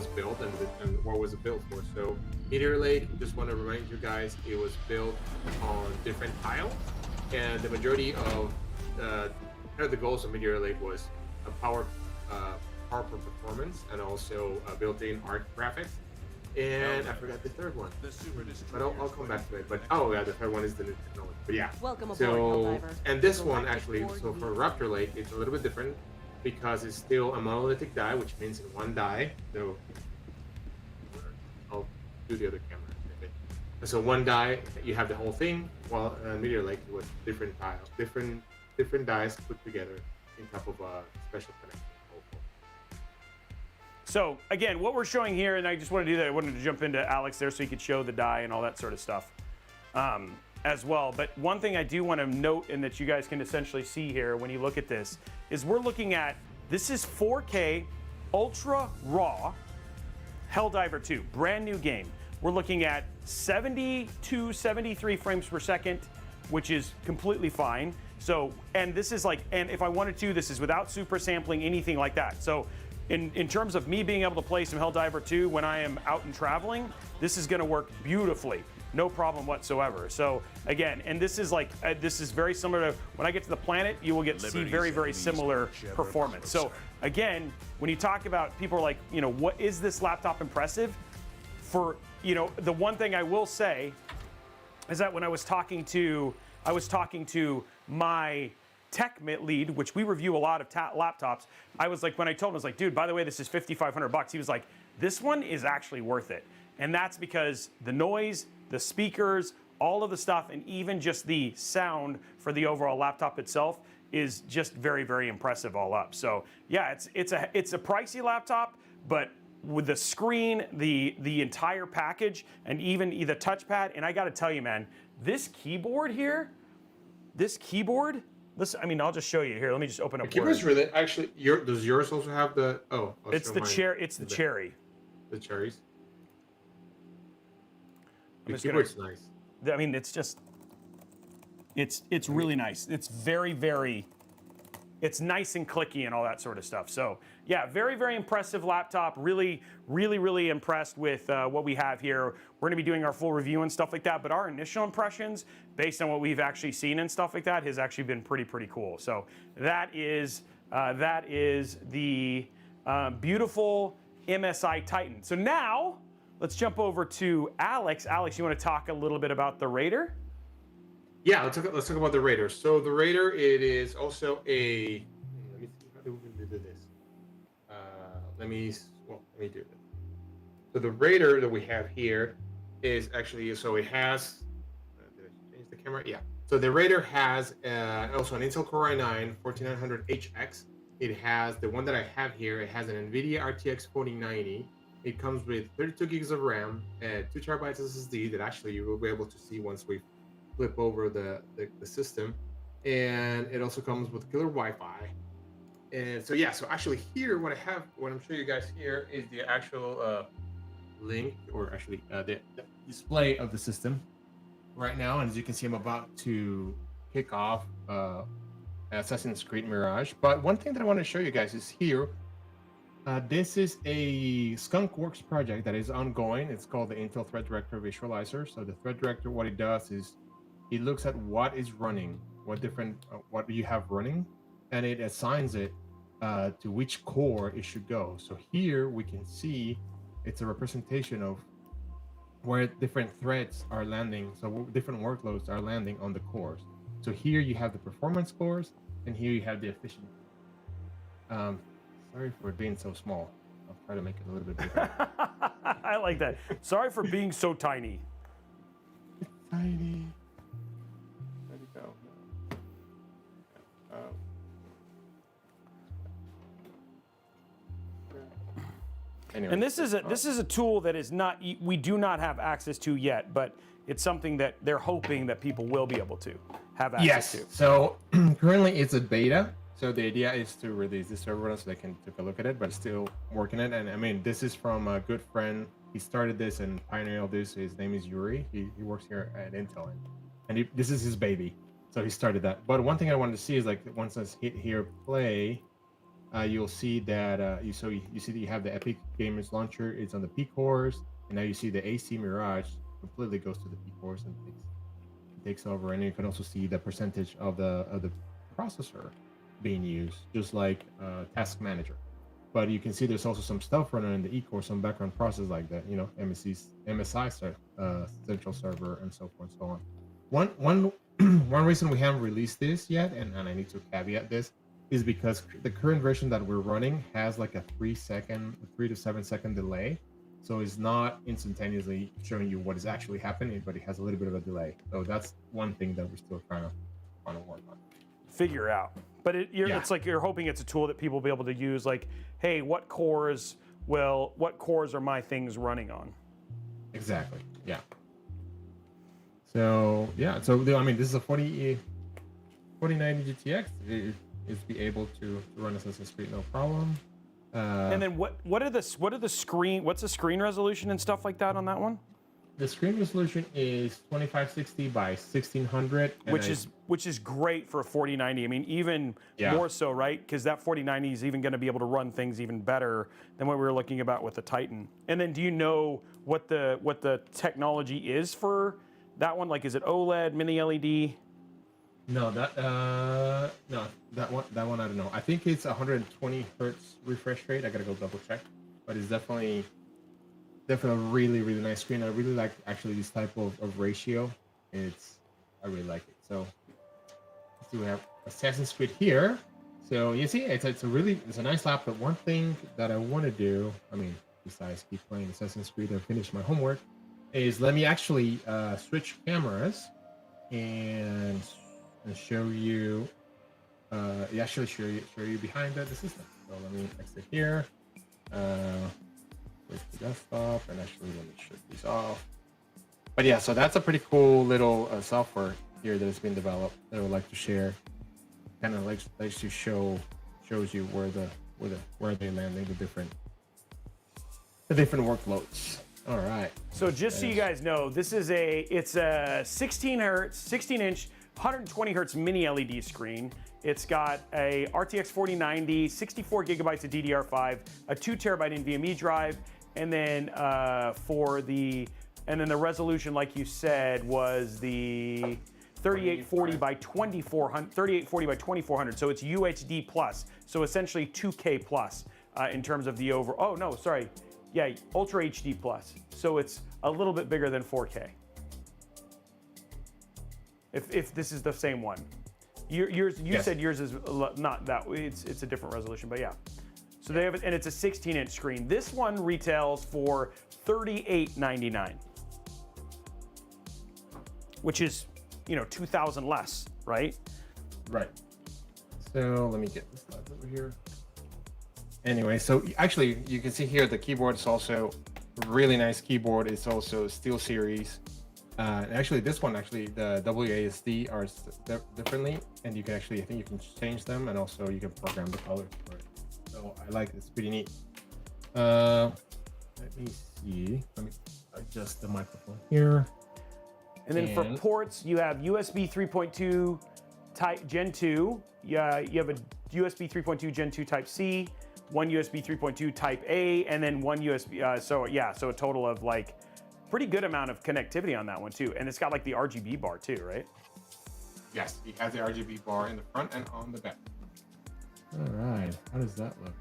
built and what was it built for. So Meteor Lake, just want to remind you guys, it was built on different tiles, and the majority of the goals of Meteor Lake was a power for performance and also built-in art graphics. And I forgot the third one, but I'll come back to it. But oh yeah, the third one is the new technology. But yeah,
Welcome aboard,
so
Helldiver.
and this
The
one
galactic
actually,
board
so for
meets
Raptor Lake, it's a little bit different because it's still a monolithic die, which means in one die. So I'll do the other camera. Okay. So one die, you have the whole thing. While Meteor Lake was different tiles, different dies put together in top of a special connection.
So again, what we're showing here, and I just wanted to do that. I wanted to jump into Alex there so he could show the die and all that sort of stuff as well. But one thing I do want to note, and that you guys can essentially see here when you look at this, is we're looking at, this is 4K Ultra Raw Helldiver 2, brand new game. We're looking at 72, 73 frames per second, which is completely fine. So, and this is like, and if I wanted to, this is without super sampling, anything like that. So in terms of me being able to play some Helldiver 2 when I am out and traveling, this is gonna work beautifully. No problem whatsoever. So again, and this is like, this is very similar to, when I get to the planet, you will get see very, very similar performance. So again, when you talk about, people are like, you know, what is this laptop impressive? For, you know, the one thing I will say is that when I was talking to my tech lead, which we review a lot of laptops, I was like, when I told him, I was like, dude, by the way, this is $5,500. He was like, this one is actually worth it. And that's because the noise, the speakers, all of the stuff, and even just the sound for the overall laptop itself is just very, very impressive all up. So yeah, it's a pricey laptop, but with the screen, the entire package, and even the touchpad, and I gotta tell you, man, this keyboard here, listen, I mean, I'll just show you here. Let me just open up
The keyboard's
Word.
really, actually, does yours also have the, oh. I'll
It's
show
the
mine.
it's the cherry.
The cherries.
I'm
The
just gonna-
keyboard's nice.
I mean, it's just, it's really nice. It's very, very, it's nice and clicky and all that sort of stuff. So yeah, very, very impressive laptop. Really, really, really impressed with what we have here. We're gonna be doing our full review and stuff like that, but our initial impressions, based on what we've actually seen and stuff like that, has actually been pretty cool. So that is the beautiful MSI Titan. So now, let's jump over to Alex. Alex, you want to talk a little bit about the Raider?
Yeah, let's talk about the Raider. So the Raider, it is also a. Let me see. How do we do this? Let me do this. So the Raider that we have here is actually, so it has. Did I change the camera? Yeah. So the Raider has also an Intel Core i9 14900HX. It has the one that I have here. It has an NVIDIA RTX 4090. It comes with 32 gigs of RAM and 2 terabytes SSD that actually you will be able to see once we flip over the system. And it also comes with killer Wi-Fi. And so yeah, so actually here what I'm showing you guys here is the actual link, or actually the display of the system right now. And as you can see, I'm about to kick off Assassin's Creed Mirage. But one thing that I want to show you guys is here. This is a Skunkworks project that is ongoing. It's called the Intel Thread Director Visualizer. So the Thread Director, what it does is it looks at what is running, what you have running, and it assigns it to which core it should go. So here we can see it's a representation of where different threads are landing. So different workloads are landing on the cores. So here you have the performance cores, and here you have the efficiency. Sorry for being so small. I'll try to make it a little bit bigger.
I like that. Sorry for being so tiny.
Tiny. Where'd it go?
anyway.
And this is a tool that is not, we do not have access to yet, but it's something that they're hoping that people will be able to have access to.
So currently it's a beta. So the idea is to release this to everyone so they can take a look at it, but still working it. And I mean, this is from a good friend. He started this and pioneered all this. His name is Yuri. He works here at Intel, and this is his baby. So he started that. But one thing I wanted to see is like once I hit here play, you'll see that you see that you have the Epic Gamers launcher. It's on the P cores, and now you see the AC Mirage completely goes to the P cores and takes over. And you can also see the percentage of the processor being used, just like Task Manager. But you can see there's also some stuff running in the E-core, some background process like that, you know, MSI central server and so forth and so on. One reason we haven't released this yet, and I need to caveat this, is because the current version that we're running has like a 3 to 7 second delay. So it's not instantaneously showing you what is actually happening, but it has a little bit of a delay. So that's one thing that we're still trying to work on.
Figure out. But it's like you're hoping it's a tool that people will be able to use, like, hey, what cores are my things running on?
Exactly. Yeah. So yeah. So I mean, this is a 4090 GTX. It's be able to run Assassin's Creed no problem.
And then what's the screen resolution and stuff like that on that one?
The screen resolution is 2560 by 1600,
which is great for a 4090. I mean, even more so, right? Because that 4090 is even going to be able to run things even better than what we were looking about with the Titan. And then, do you know what the technology is for that one? Like, is it OLED, mini LED?
No, that one I don't know. I think it's 120 hertz refresh rate. I gotta go double check, but it's definitely a really, really nice screen. I really like actually this type of ratio. I really like it. So let's see, we have Assassin's Creed here. So you see, it's a nice laptop. One thing that I want to do, I mean, besides keep playing Assassin's Creed and finish my homework, is let me actually switch cameras and show you, actually show you behind the system. So let me exit here. With the desktop, and actually let me shut these off. But yeah, so that's a pretty cool little software here that has been developed that I would like to share. Kind of likes to shows you where they're landing the different workloads. All right.
So just so you guys know, it's a 16 inch 120 hertz mini LED screen. It's got a RTX 4090, 64 gigabytes of DDR5, a 2 terabyte NVMe drive, and then the resolution, like you said, was the 3840 by 2400. So it's UHD plus. So essentially 2K plus in terms of the over. Oh no, sorry. Yeah, Ultra HD plus. So it's a little bit bigger than 4K. If this is the same one. You said yours is not that. It's a different resolution, but yeah. So they have it, and it's a 16-inch screen. This one retails for $38.99, which is, $2,000 less, right?
Right. So let me get this slides over here. Anyway, so actually you can see here the keyboard is also a really nice keyboard. It's also SteelSeries. Actually, this one, the WASD are differently, and you can I think you can change them, and also you can program the colors for it. So I like it. It's pretty neat. Let me see. Let me adjust the microphone here.
And then for ports, you have USB 3.2 Type Gen 2. Yeah, you have a USB 3.2 Gen 2 Type C, one USB 3.2 Type A, and then one USB. So a total of like pretty good amount of connectivity on that one too. And it's got like the RGB bar too, right?
Yes, it has the RGB bar in the front and on the back. All right, how does that look?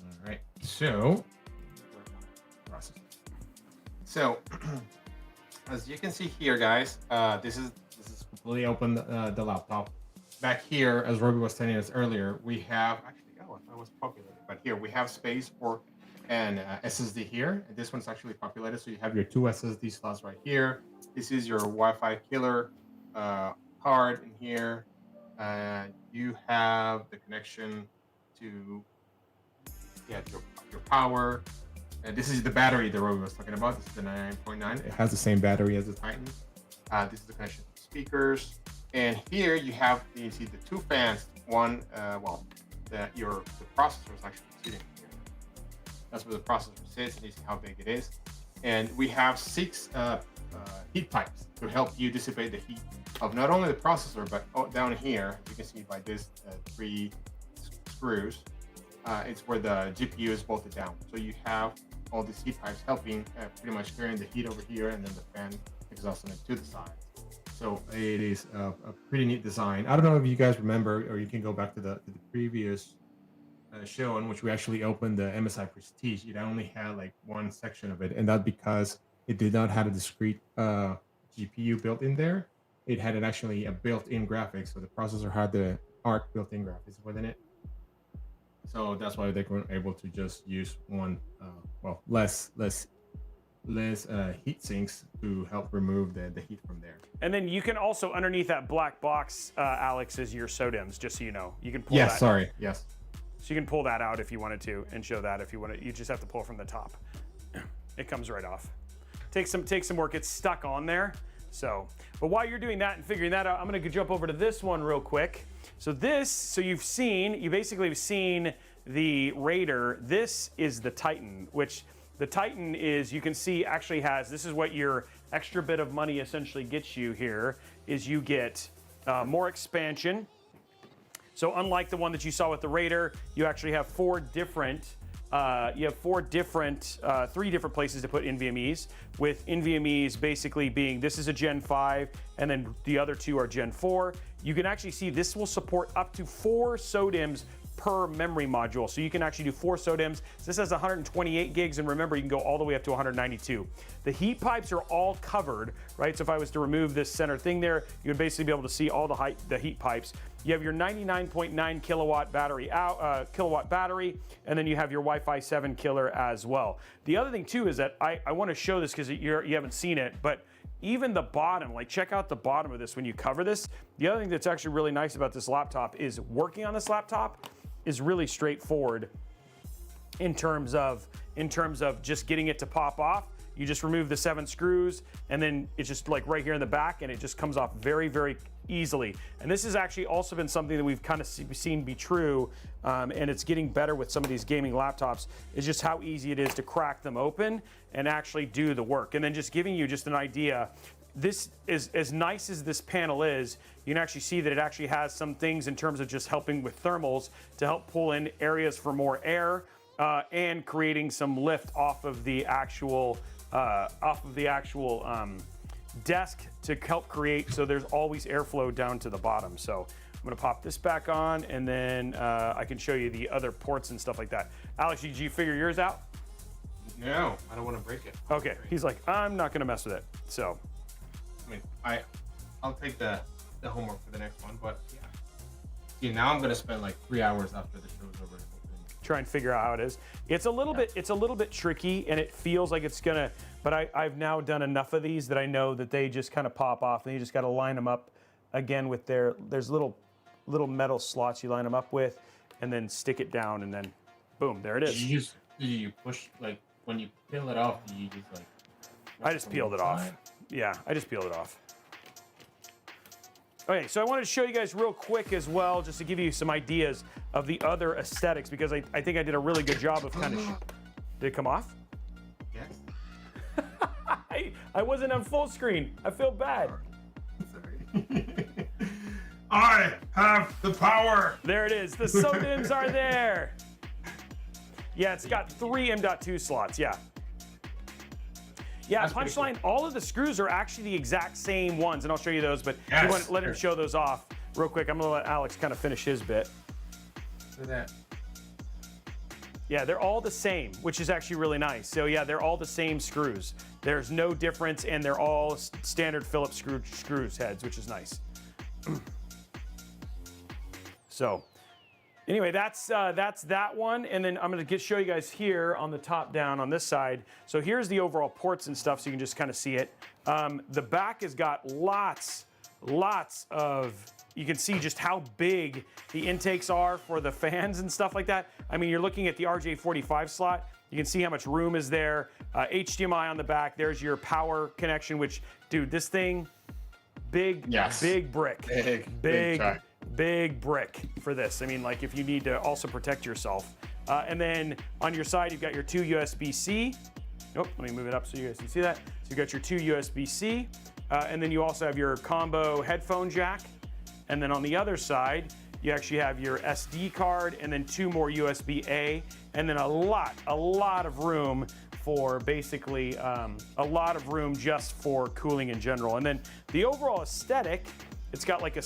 All right, so as you can see here, guys, this is completely open the laptop. Back here, as Robey was telling us earlier, we have I thought it was populated, but here we have space for an SSD here. And this one's actually populated, so you have your 2 SSD slots right here. This is your Wi-Fi killer card in here. You have the connection to You have your power. And this is the battery that Robey was talking about. This is the 99.9. It has the same battery as the Titan. This is the connection to speakers. And here you have, you see the two fans. One, the processor is actually sitting here. That's where the processor sits, and you see how big it is. And we have 6 heat pipes to help you dissipate the heat of not only the processor, but down here, you can see by this 3 screws, it's where the GPU is bolted down. So you have all these heat pipes helping pretty much carrying the heat over here, and then the fan exhausting it to the side. So it is a pretty neat design. I don't know if you guys remember, or you can go back to the previous show in which we actually opened the MSI Prestige. It only had like one section of it, and that's because it did not have a discrete GPU built in there. It had actually a built-in graphics, so the processor had the ARC built-in graphics within it. So that's why they were able to just use one, less heat sinks to help remove the heat from there.
And then you can also, underneath that black box, Alex, is your SODIMMs, just so you know. You can pull
yes,
that.
Sorry, yes.
So you can pull that out if you wanted to, and show that if you want to. You just have to pull from the top. It comes right off. Takes some work. It's stuck on there. So, but while you're doing that and figuring that out, I'm going to jump over to this one real quick. So you basically have seen the Raider. This is the Titan, which the Titan is, you can see, actually has, this is what your extra bit of money essentially gets you here, is you get more expansion. So unlike the one that you saw with the Raider, you actually have 3 different places to put NVMEs, with NVMEs basically being, this is a Gen 5, and then the other 2 are Gen 4. You can actually see this will support up to 4 SODIMMs per memory module. So you can actually do 4 SODIMMs. So this has 128 gigs, and remember, you can go all the way up to 192. The heat pipes are all covered, right? So if I was to remove this center thing there, you would basically be able to see all the heat pipes. You have your 99.9 kilowatt battery and then you have your Wi-Fi 7 killer as well. The other thing too is that I want to show this because you haven't seen it, but even the bottom, like check out the bottom of this when you cover this. The other thing that's actually really nice about this laptop is working on this laptop is really straightforward in terms of just getting it to pop off. You just remove the 7 screws, and then it's just like right here in the back, and it just comes off very, very easily. And this has actually also been something that we've kind of seen be true, and it's getting better with some of these gaming laptops, is just how easy it is to crack them open and actually do the work. And then just giving you just an idea, this is, as nice as this panel is, you can actually see that it actually has some things in terms of just helping with thermals to help pull in areas for more air, and creating some lift off of the actual desk to help create, so there's always airflow down to the bottom. So I'm gonna pop this back on, and then I can show you the other ports and stuff like that. Alex, did you figure yours out?
No, I don't want to break it.
Okay, he's like, I'm not gonna mess with it. So,
I mean, I'll take the homework for the next one, but yeah. See, now I'm gonna spend like 3 hours after the show's over.
Try and figure out how it is. It's a little bit tricky, and it feels like it's gonna, but I've now done enough of these that I know that they just kind of pop off, and you just got to line them up again with there's little metal slots you line them up with, and then stick it down, and then boom, there it is.
Do you push, like when you peel it off, do you just like?
I just peeled it off. Yeah, I just peeled it off. Okay, so I wanted to show you guys real quick as well, just to give you some ideas of the other aesthetics, because I think I did a really good job of kind of... Did it come off?
Yes.
I wasn't on full screen. I feel bad.
Sorry. I have the power.
There it is. The SODIMMs are there. Yeah, it's got 3 M.2 slots, yeah. Yeah, Punchline, cool. All of the screws are actually the exact same ones, and I'll show you those, but
yes,
you want to let him show those off real quick. I'm gonna let Alex kind of finish his bit.
So that.
Yeah, they're all the same, which is actually really nice. So yeah, they're all the same screws. There's no difference, and they're all standard Phillips screws heads, which is nice. So anyway, that's that one, and then I'm gonna show you guys here on the top down on this side. So here's the overall ports and stuff, so you can just kind of see it. The back has got lots lots of, you can see just how big the intakes are for the fans and stuff like that. I mean, you're looking at the RJ45 slot. You can see how much room is there. HDMI on the back. There's your power connection, which, dude, this thing, big brick. Big brick for this. I mean, like if you need to also protect yourself. And then on your side, you've got your 2 USB-C. Nope, let me move it up so you guys can see that. So you got your 2 USB-C, and then you also have your combo headphone jack. And then on the other side, you actually have your SD card and then 2 more USB-A, and then a lot of room for basically a lot of room just for cooling in general. And then the overall aesthetic, it's got like a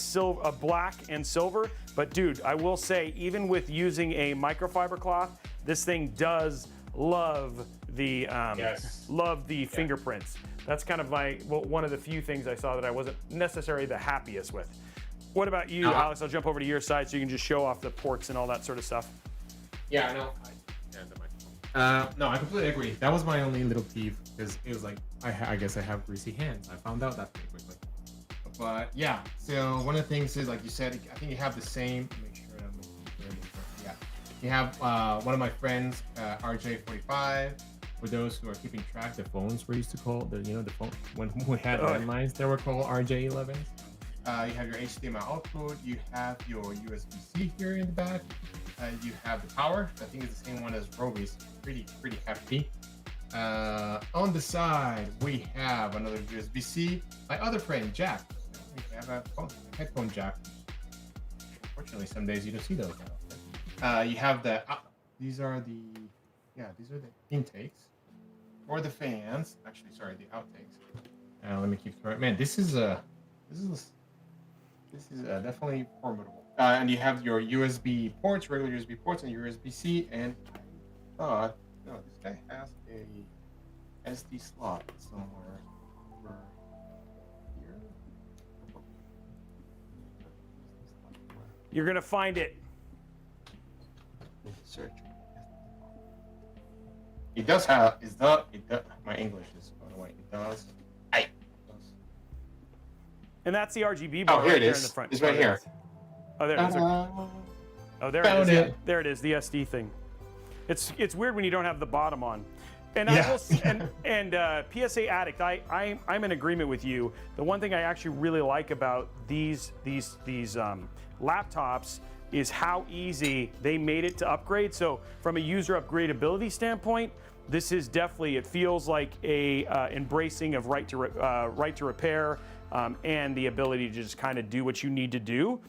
black and silver, but dude, I will say, even with using a microfiber cloth, this thing does love the fingerprints. That's kind of one of the few things I saw that I wasn't necessarily the happiest with. What about you, Alex? I'll jump over to your side so you can just show off the ports and all that sort of stuff.
Yeah, I know.
No, I completely agree. That was my only little peeve, because it was like, I guess I have greasy hands. I found out that pretty quickly. But yeah, so one of the things is, like you said, I think you have the same. Make sure I'm yeah. You have one of my friends, RJ45. For those who are keeping track, the phones were used to call the phone when we had landlines, they were called RJ11s. You have your HDMI output. You have your USB-C here in the back. You have the power. I think it's the same one as Robey's. Pretty hefty. On the side, we have another USB-C. My other friend, Jack. We have a headphone jack. Unfortunately, some days you don't see those now. You have the. These are the intakes, or the fans. Actually, sorry, the outtakes. Let me keep trying. Man, this is definitely formidable. And you have your USB ports, regular USB ports, and USB-C. And no, this guy has a SD slot somewhere over here.
You're gonna find it.
Search. It does have. It does. My English is, by the way. It does.
And that's the RGB bar
here
right
it
there
is.
in the front.
It's right here.
Oh, there it is. Oh, there it is. Yeah, there it is. The SD thing. It's weird when you don't have the bottom on. And PSA Addict, I'm in agreement with you. The one thing I actually really like about these laptops is how easy they made it to upgrade. So from a user upgradability standpoint, this is definitely, it feels like a embracing of right to repair and the ability to just kind of do what you need to do.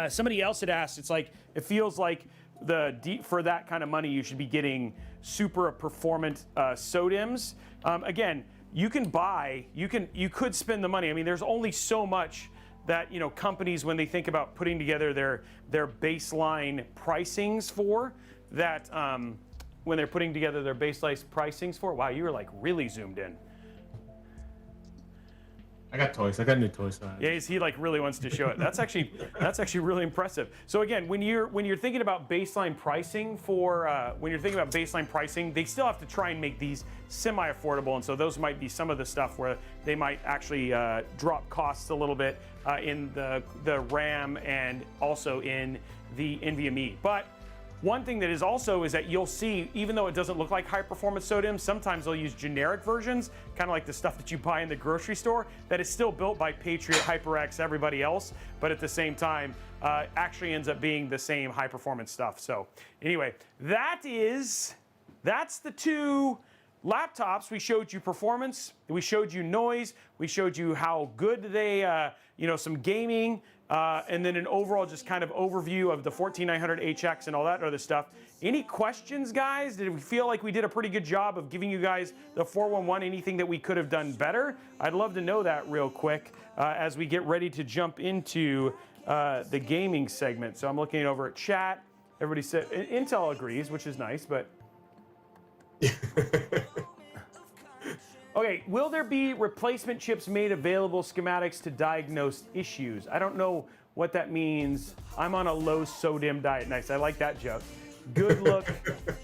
Somebody else had asked, it's like, it feels like for that kind of money, you should be getting super performant SODIMMs. Again, you could spend the money. I mean, there's only so much that companies, when they think about putting together their baseline pricings for that, when they're putting together their baseline pricings for. Wow, you were like really zoomed in.
I got toys. I got new toys.
Yeah, he like really wants to show it. That's actually really impressive. So again, when you're thinking about baseline pricing they still have to try and make these semi-affordable, and so those might be some of the stuff where they might actually drop costs a little bit in the RAM and also in the NVMe. But one thing that is also is that you'll see, even though it doesn't look like high-performance SODIMMs, sometimes they'll use generic versions, kind of like the stuff that you buy in the grocery store, that is still built by Patriot, HyperX, everybody else, but at the same time, actually ends up being the same high-performance stuff. So anyway, that's the two laptops. We showed you performance, we showed you noise, we showed you how good they, some gaming, and then an overall just kind of overview of the 14900HX and all that other stuff. Any questions, guys? Did we feel like we did a pretty good job of giving you guys the 411? Anything that we could have done better? I'd love to know that real quick as we get ready to jump into the gaming segment. So I'm looking over at chat. Everybody said Intel agrees, which is nice, but okay, will there be replacement chips made available, schematics to diagnose issues? I don't know what that means. I'm on a low SODIMM diet. Nice, I like that joke. Good look,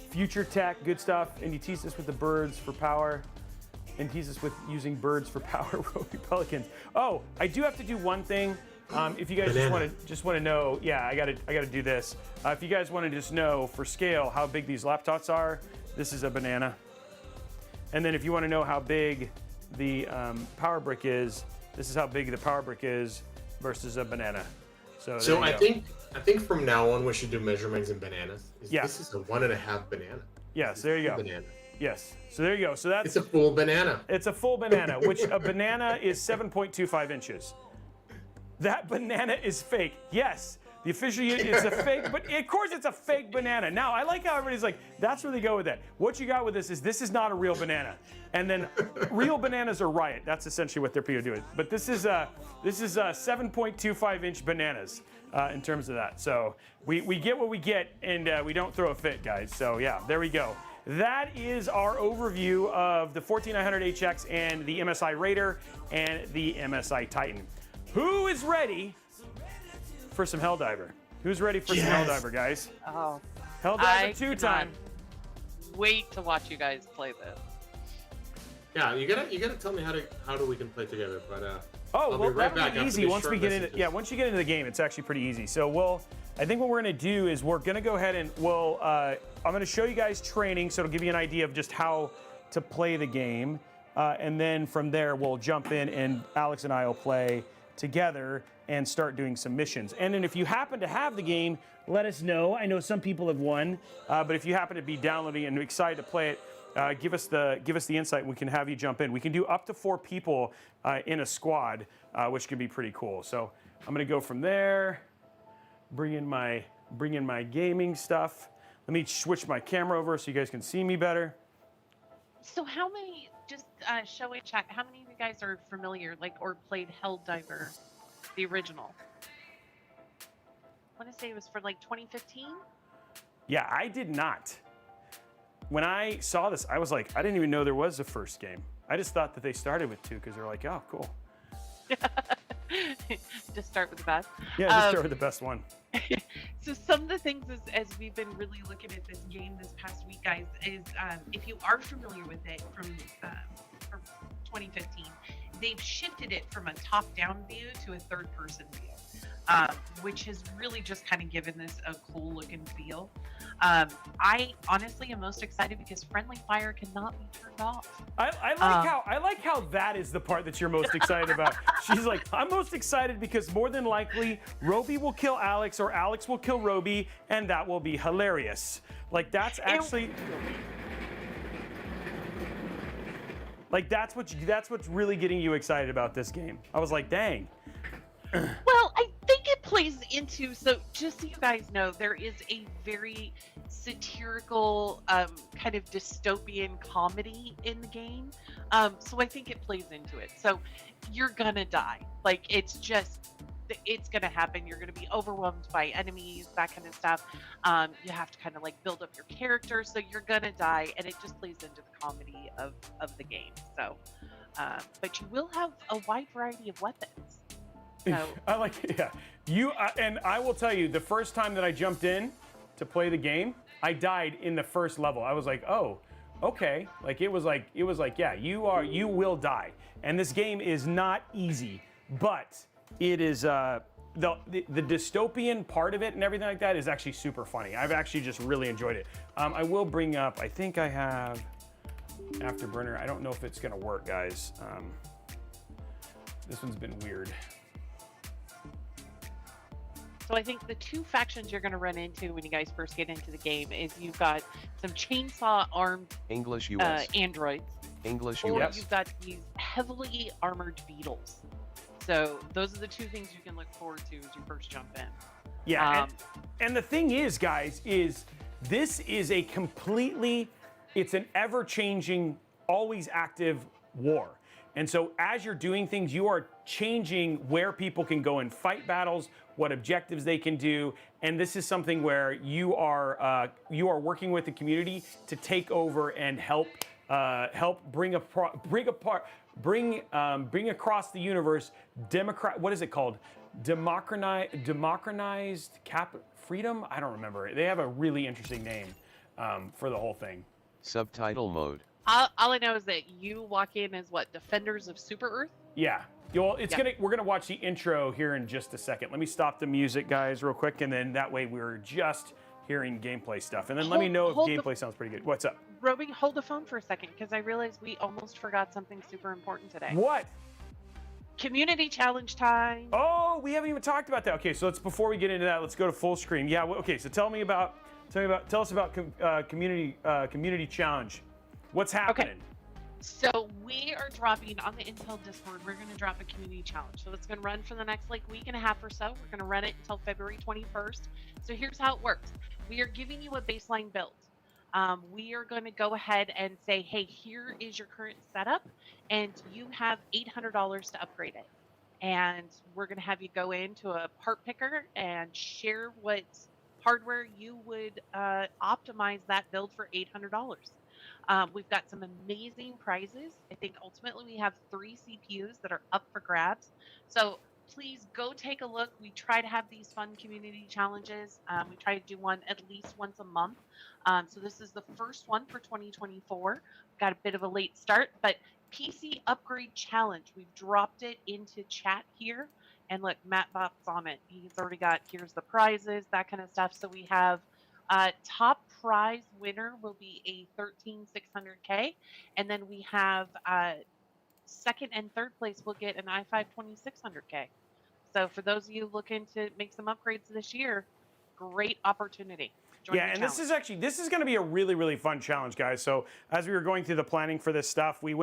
future tech, good stuff. And you tease us with the birds for power. and tease us with using birds for power. Robey Pelicans. Oh, I do have to do one thing. If you guys just want to know, yeah, I gotta do this. If you guys want to just know for scale how big these laptops are, this is a banana. And then if you want to know how big the power brick is, this is how big the power brick is versus a banana. So
I think from now on we should do measurements in bananas.
Yeah.
This is a 1.5 banana.
Yes, there you go.
Banana.
Yes. So there you go. So that's
It's a full banana.
It's a full banana, which a banana is 7.25 inches. That banana is fake. Yes, the official unit is a fake, but of course it's a fake banana. Now, I like how everybody's like, that's where they go with that. What you got with this is not a real banana. And then real bananas are riot. That's essentially what they're doing. But this is 7.25 inch bananas in terms of that. So we get what we get, and we don't throw a fit, guys. So yeah, there we go. That is our overview of the 14900HX and the MSI Raider and the MSI Titan. Who is ready for some Helldiver? Who's ready for some Helldiver, guys?
Oh,
Helldiver 2 time.
Wait to watch you guys play this.
Yeah, you gotta tell me how do we can play together. But
Oh, well,
right
that'll be easy once we get into once you get into the game. It's actually pretty easy. So I think what we're gonna do is we're gonna go ahead and I'm gonna show you guys training, so it'll give you an idea of just how to play the game, and then from there we'll jump in and Alex and I will play together and start doing some missions. And then if you happen to have the game, let us know. I know some people have won, but if you happen to be downloading and excited to play it, give us the insight and we can have you jump in. We can do up to 4 people in a squad, which can be pretty cool. So I'm gonna go from there, bring in my gaming stuff. Let me switch my camera over so you guys can see me better.
So how many, just show in chat, how many of you guys are familiar, or played Helldiver, the original? I want to say it was for 2015?
Yeah, I did not. When I saw this, I was like, I didn't even know there was a first game. I just thought that they started with 2 because they're like, oh, cool.
Just start with the best.
Yeah, just start with the best one.
So some of the things as we've been really looking at this game this past week, guys, is if you are familiar with it from 2015, they've shifted it from a top-down view to a third-person view, which has really just kind of given this a cool look and feel. I honestly am most excited because friendly fire cannot be turned off.
I like how that is the part that you're most excited about. She's like, I'm most excited because more than likely Robey will kill Alex or Alex will kill Robey, and that will be hilarious. Like that's actually that's what's really getting you excited about this game. I was like, dang.
Well, I think it plays into, so just so you guys know, there is a very satirical kind of dystopian comedy in the game. So I think it plays into it. So you're gonna die. It's gonna happen. You're gonna be overwhelmed by enemies, that kind of stuff. You have to kind of build up your character, so you're gonna die, and it just plays into the comedy of the game. So, but you will have a wide variety of weapons. So.
I like it, yeah. And I will tell you, the first time that I jumped in to play the game, I died in the first level. I was like, oh, okay. It was like, yeah, you will die. And this game is not easy, but it is the dystopian part of it and everything like that is actually super funny. I've actually just really enjoyed it. I will bring up, I think I have Afterburner. I don't know if it's gonna work, guys. This one's been weird.
So I think the 2 factions you're going to run into when you guys first get into the game is you've got some chainsaw-armed
English US
androids.
English
or
US.
you've got these heavily armored beetles. So those are the 2 things you can look forward to as you first jump in.
Yeah, and the thing is, guys, is this is it's an ever-changing, always active war. And so as you're doing things, you are changing where people can go and fight battles, what objectives they can do, and this is something where you are working with the community to take over and help bring across the universe what is it called? Democratized freedom? I don't remember. They have a really interesting name for the whole thing.
Subtitle mode.
All I know is that you walk in as what, defenders of Super Earth?
Yeah. Well, we're gonna watch the intro here in just a second. Let me stop the music, guys, real quick, and then that way we're just hearing gameplay stuff. And then let me know if gameplay sounds pretty good. What's up?
Robey, hold the phone for a second, because I realized we almost forgot something super important today.
What?
Community challenge time.
Oh, we haven't even talked about that. Okay, so before we get into that, let's go to full screen. Yeah. Okay. So tell us about community challenge. What's happening?
Okay. So we are dropping on the Intel Discord. We're going to drop a community challenge. So it's going to run for the next week and a half or so. We're going to run it until February 21st. So here's how it works. We are giving you a baseline build. We are going to go ahead and say, hey, here is your current setup, and you have $800 to upgrade it. And we're going to have you go into a part picker and share what hardware you would optimize that build for $800. We've got some amazing prizes. I think ultimately we have 3 CPUs that are up for grabs. So please go take a look. We try to have these fun community challenges. We try to do one at least once a month. So this is the first one for 2024. Got a bit of a late start, but PC Upgrade Challenge. We've dropped it into chat here. And look, Matt Bop's on it. He's already got, here's the prizes, that kind of stuff. So we have top prize winner will be a 13600K. And then we have second and third place will get an i5 2600K. So for those of you looking to make some upgrades this year, great opportunity. Join
yeah, and this is going to be a really, really fun challenge, guys. So as we were going through the planning for this stuff, we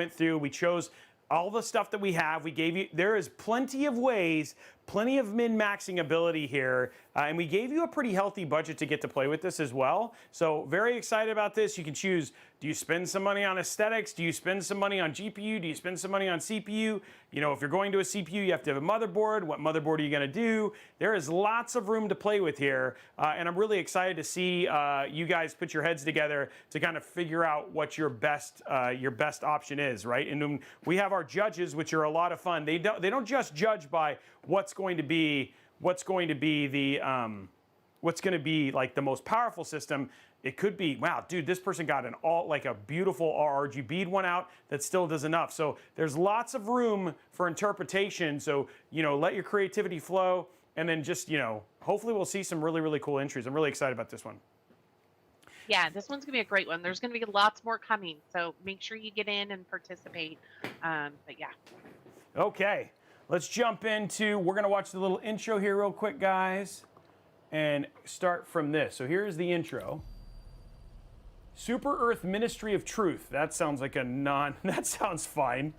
chose all the stuff that we have. We gave you, there is plenty of ways, plenty of min-maxing ability here, and we gave you a pretty healthy budget to get to play with this as well. So very excited about this. You can choose, do you spend some money on aesthetics? Do you spend some money on GPU? Do you spend some money on CPU? You know, if you're going to a CPU, you have to have a motherboard. What motherboard are you gonna do? There is lots of room to play with here, and I'm really excited to see you guys put your heads together to kind of figure out what your best option is, right? And we have our judges, which are a lot of fun. They don't just judge by what's going to be like the most powerful system. It could be, wow, dude, this person got a beautiful RGB'd one out that still does enough. So there's lots of room for interpretation. So, you know, let your creativity flow, and then just, you know, hopefully we'll see some really, really cool entries. I'm really excited about this one.
Yeah, this one's gonna be a great one. There's gonna be lots more coming, so make sure you get in and participate. But yeah.
Okay, let's jump into, we're gonna watch the little intro here real quick, guys, and start from this. So here's the intro. Super Earth Ministry of Truth. That sounds like that sounds fine.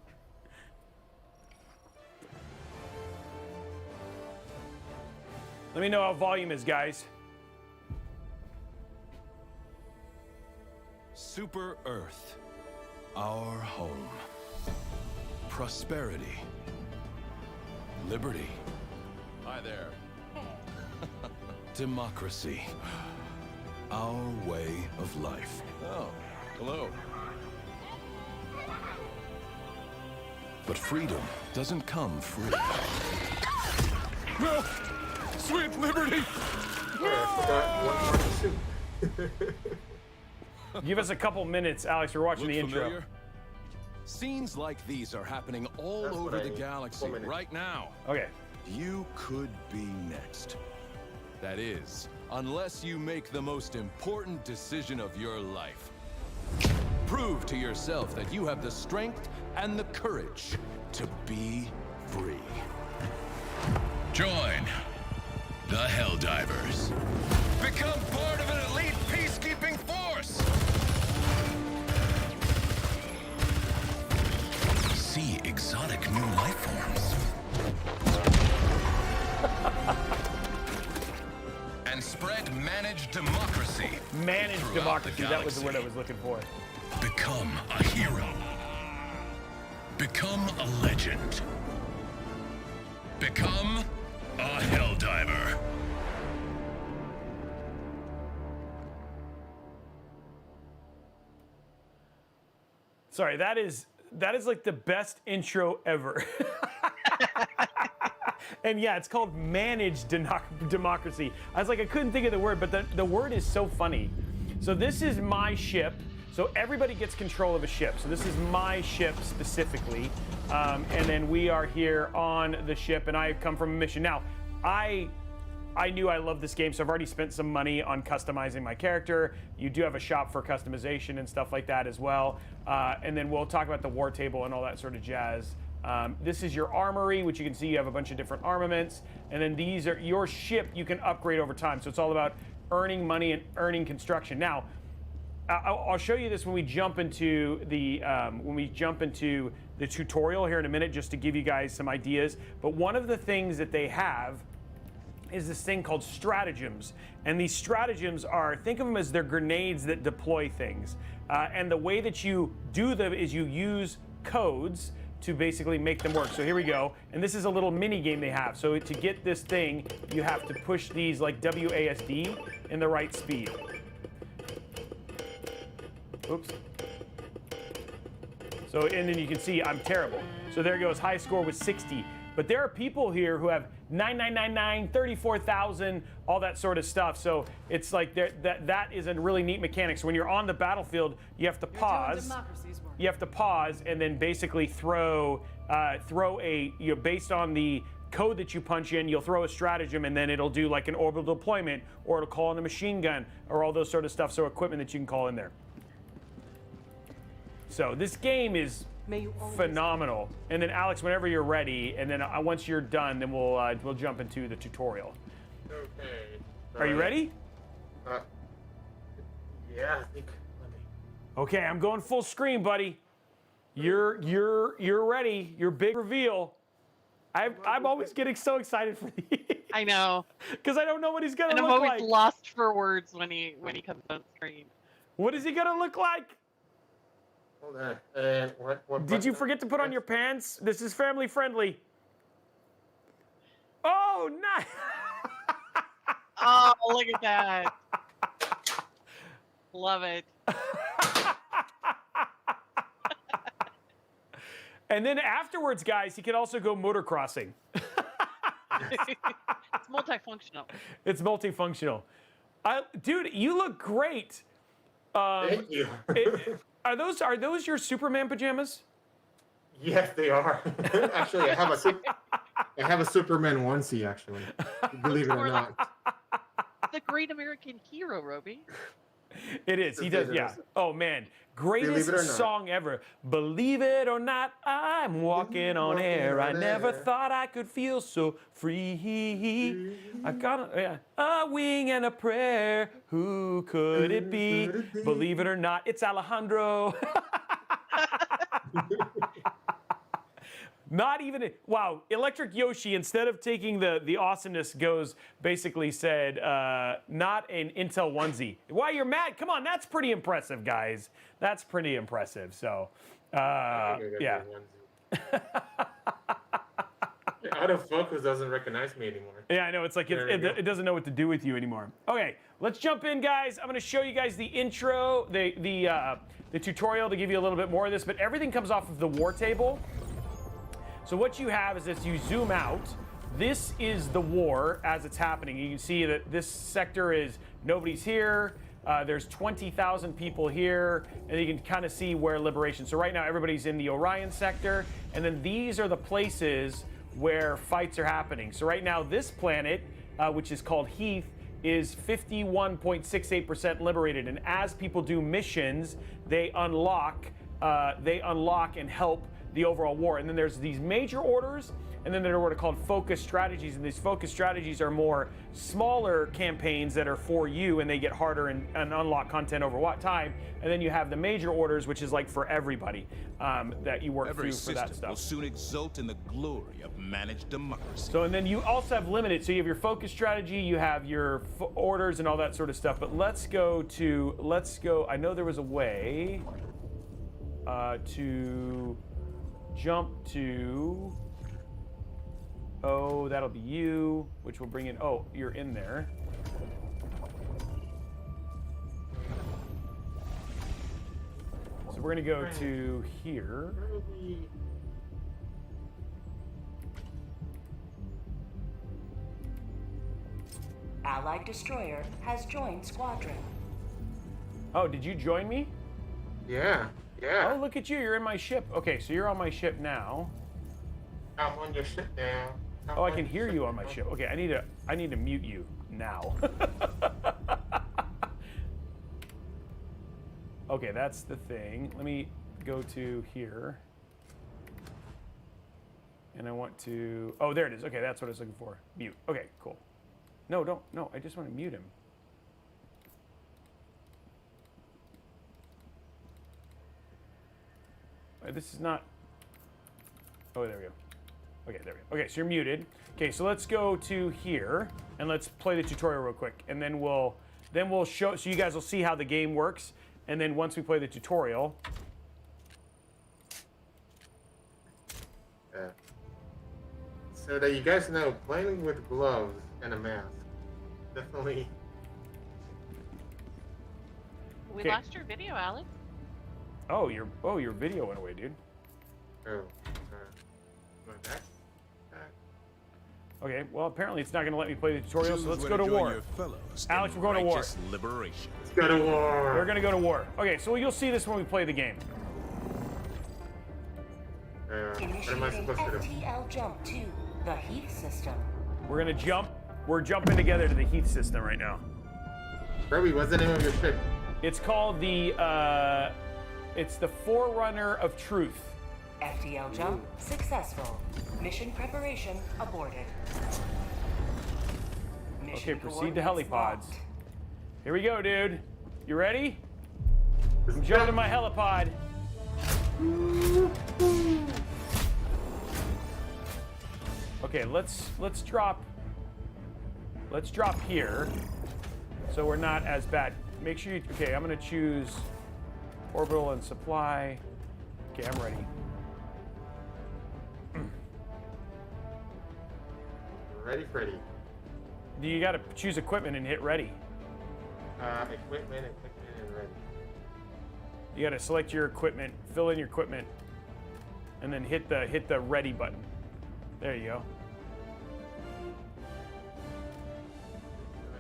Let me know how volume is, guys.
Super Earth, our home. Prosperity. Liberty.
Hi there.
Democracy. Our way of life.
Oh, hello.
But freedom doesn't come free.
No! Sweet liberty!
Sorry, I forgot one part of the soup.
Give us a couple minutes, Alex. We're watching
Look
the intro.
familiar? Scenes like these are happening all
That's
over
what I
the
need.
galaxy
4 minutes.
right now.
Okay.
You could be next. That is, unless you make the most important decision of your life. Prove to yourself that you have the strength and the courage to be free.
Join the Helldivers.
Become part of an elite peacekeeping force!
See exotic new life forms. And spread managed democracy.
Managed
throughout
democracy,
the
that was the word I
galaxy.
was looking for.
Become a hero. Become a legend. Become a Helldiver.
Sorry, that is like the best intro ever. And yeah, it's called managed democracy. I was like, I couldn't think of the word, but the word is so funny. So this is my ship. So everybody gets control of a ship. So this is my ship specifically. And then we are here on the ship, and I've come from a mission. Now, I knew I loved this game, so I've already spent some money on customizing my character. You do have a shop for customization and stuff like that as well. And then we'll talk about the war table and all that sort of jazz. This is your armory, which you can see you have a bunch of different armaments. And then these are your ship you can upgrade over time. So it's all about earning money and earning construction. Now, I'll show you this when we jump into the tutorial here in a minute, just to give you guys some ideas. But one of the things that they have is this thing called stratagems. And these stratagems are, think of them as they're grenades that deploy things. And the way that you do them is you use codes to basically make them work. So here we go. And this is a little mini game they have. So to get this thing, you have to push these like WASD in the right speed. Oops. So, and then you can see I'm terrible. So there goes, high score was 60. But there are people here who have 9999, 34,000, all that sort of stuff. So it's like that is a really neat mechanic. So when you're on the battlefield, you have to pause. You have to pause and then basically throw based on the code that you punch in, you'll throw a stratagem and then it'll do like an orbital deployment, or it'll call in a machine gun, or all those sort of stuff. So equipment that you can call in there. So this game is phenomenal. And then Alex, whenever you're ready, and then once you're done, then we'll jump into the tutorial.
Okay.
Are you ready?
Yeah, I think.
Okay, I'm going full screen, buddy. You're ready. Your big reveal. I'm always getting so excited for these.
I know.
Because I don't know what he's gonna
And
look
I'm always
like.
lost for words when he comes on screen.
What is he gonna look like?
Hold on. And what
Did you forget to put on your pants? This is family friendly. Oh, nice.
Oh, look at that. Love it.
And then afterwards, guys, he can also go motocrossing.
It's multifunctional.
It's multifunctional. Dude, you look great.
Thank you.
Are those your Superman pajamas?
Yes, they are. Actually, I have a Superman onesie. Actually, believe it or not.
The great American hero, Robey.
It is. He does. Yeah. Oh man, greatest song ever. Believe it or not, I'm walking on air. I never thought I could feel so free. I got a wing and a prayer. Who could it be? Believe it or not, it's Alejandro. Not even, wow, Electric Yoshi, instead of taking the awesomeness, basically said, not an Intel onesie. Why, you're mad? Come on, that's pretty impressive, guys. That's pretty impressive, so, yeah.
Out of focus doesn't recognize me anymore.
Yeah, I know, it's like it doesn't know what to do with you anymore. Okay, let's jump in, guys. I'm gonna show you guys the intro, the tutorial to give you a little bit more of this, but everything comes off of the war table. So what you have is, as you zoom out, this is the war as it's happening. You can see that this sector is, nobody's here. There's 20,000 people here, and you can kind of see where liberation. So right now everybody's in the Orion sector, and then these are the places where fights are happening. So right now this planet, which is called Heath, is 51.68% liberated, and as people do missions, they unlock and help the overall war. And then there's these major orders, and then there are what are called focus strategies, and these focus strategies are more smaller campaigns that are for you, and they get harder and unlock content over what time. And then you have the major orders, which is like for everybody that you work through for that stuff.
Will soon exult in the glory of managed democracy.
So, and then you also have limited. So you have your focus strategy, you have your orders and all that sort of stuff. But let's go. I know there was a way to jump to, oh, that'll be you, which will bring in, oh, you're in there. So we're gonna go to here.
Allied destroyer has joined squadron.
Oh, did you join me?
Yeah.
Oh, look at you. You're in my ship. Okay, so you're on my ship now.
I'm on your ship now.
Oh, I can hear you on my ship. Okay, I need to mute you now. Okay, that's the thing. Let me go to here. And I want to, oh, there it is. Okay, that's what I was looking for. Mute. Okay, cool. No, don't, no, I just want to mute him. This is not, oh, there we go. Okay, there we go. Okay, so you're muted. Okay, so let's go to here and let's play the tutorial real quick. And then we'll show, so you guys will see how the game works. And then once we play the tutorial.
So that you guys know, playing with gloves and a mask, definitely.
We
Okay.
lost your video, Alex.
Oh, your video went away, dude.
Oh. Going back?
Okay, well, apparently it's not going to let me play the tutorial, so let's
Choose
go to
where join
war.
your fellows
Alex,
in
we're going to war.
righteous Liberation.
Let's go to war.
We're going to go to war. Okay, so you'll see this when we play the game.
What am I
Initiating
supposed to do?
FTL jump to the Heath system.
We're going to jump. We're jumping together to the Heath system right now.
Robey, what's the name of your ship?
It's called the, it's the Forerunner of Truth.
FTL jump successful. Mission preparation aborted. Mission
Okay, proceed to
coordinates
helipods.
locked.
Here we go, dude. You ready?
Let's
I'm jumping to
go.
my helipod. Okay, let's drop here, so we're not as bad. Make sure you. Okay, I'm gonna choose orbital and supply. Okay, I'm ready.
Ready, Freddy.
You gotta choose equipment and hit ready.
Equipment, and ready.
You gotta select your equipment, fill in your equipment, and then hit the ready button. There you go.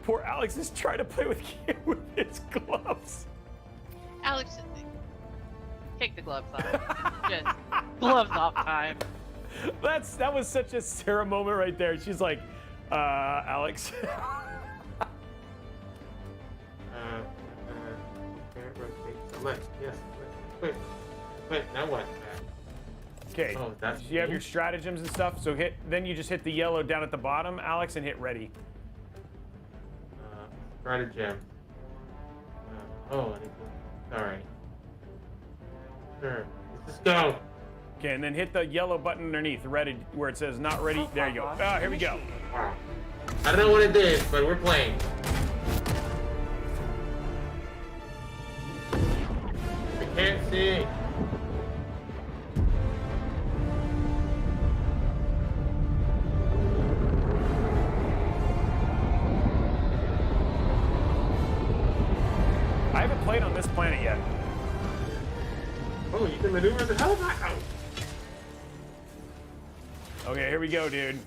Poor Alex is trying to play with his gloves.
Alex, take the gloves off. Just gloves off time.
That was such a Sarah moment right there. She's like, Alex.
Select, yes. Wait, now what?
Okay,
Oh, that's
you have
me?
your stratagems and stuff. So then you just hit the yellow down at the bottom, Alex, and hit ready.
Stratagem. I need to. Alright. Sure. Let's just go.
Okay, and then hit the yellow button underneath, ready, where it says not ready. There you go. Ah, here we go.
Wow. I don't know what it is, but we're playing. I can't see.
I haven't played on this planet yet.
Oh, you can maneuver the hell out.
Okay, here we go, dude.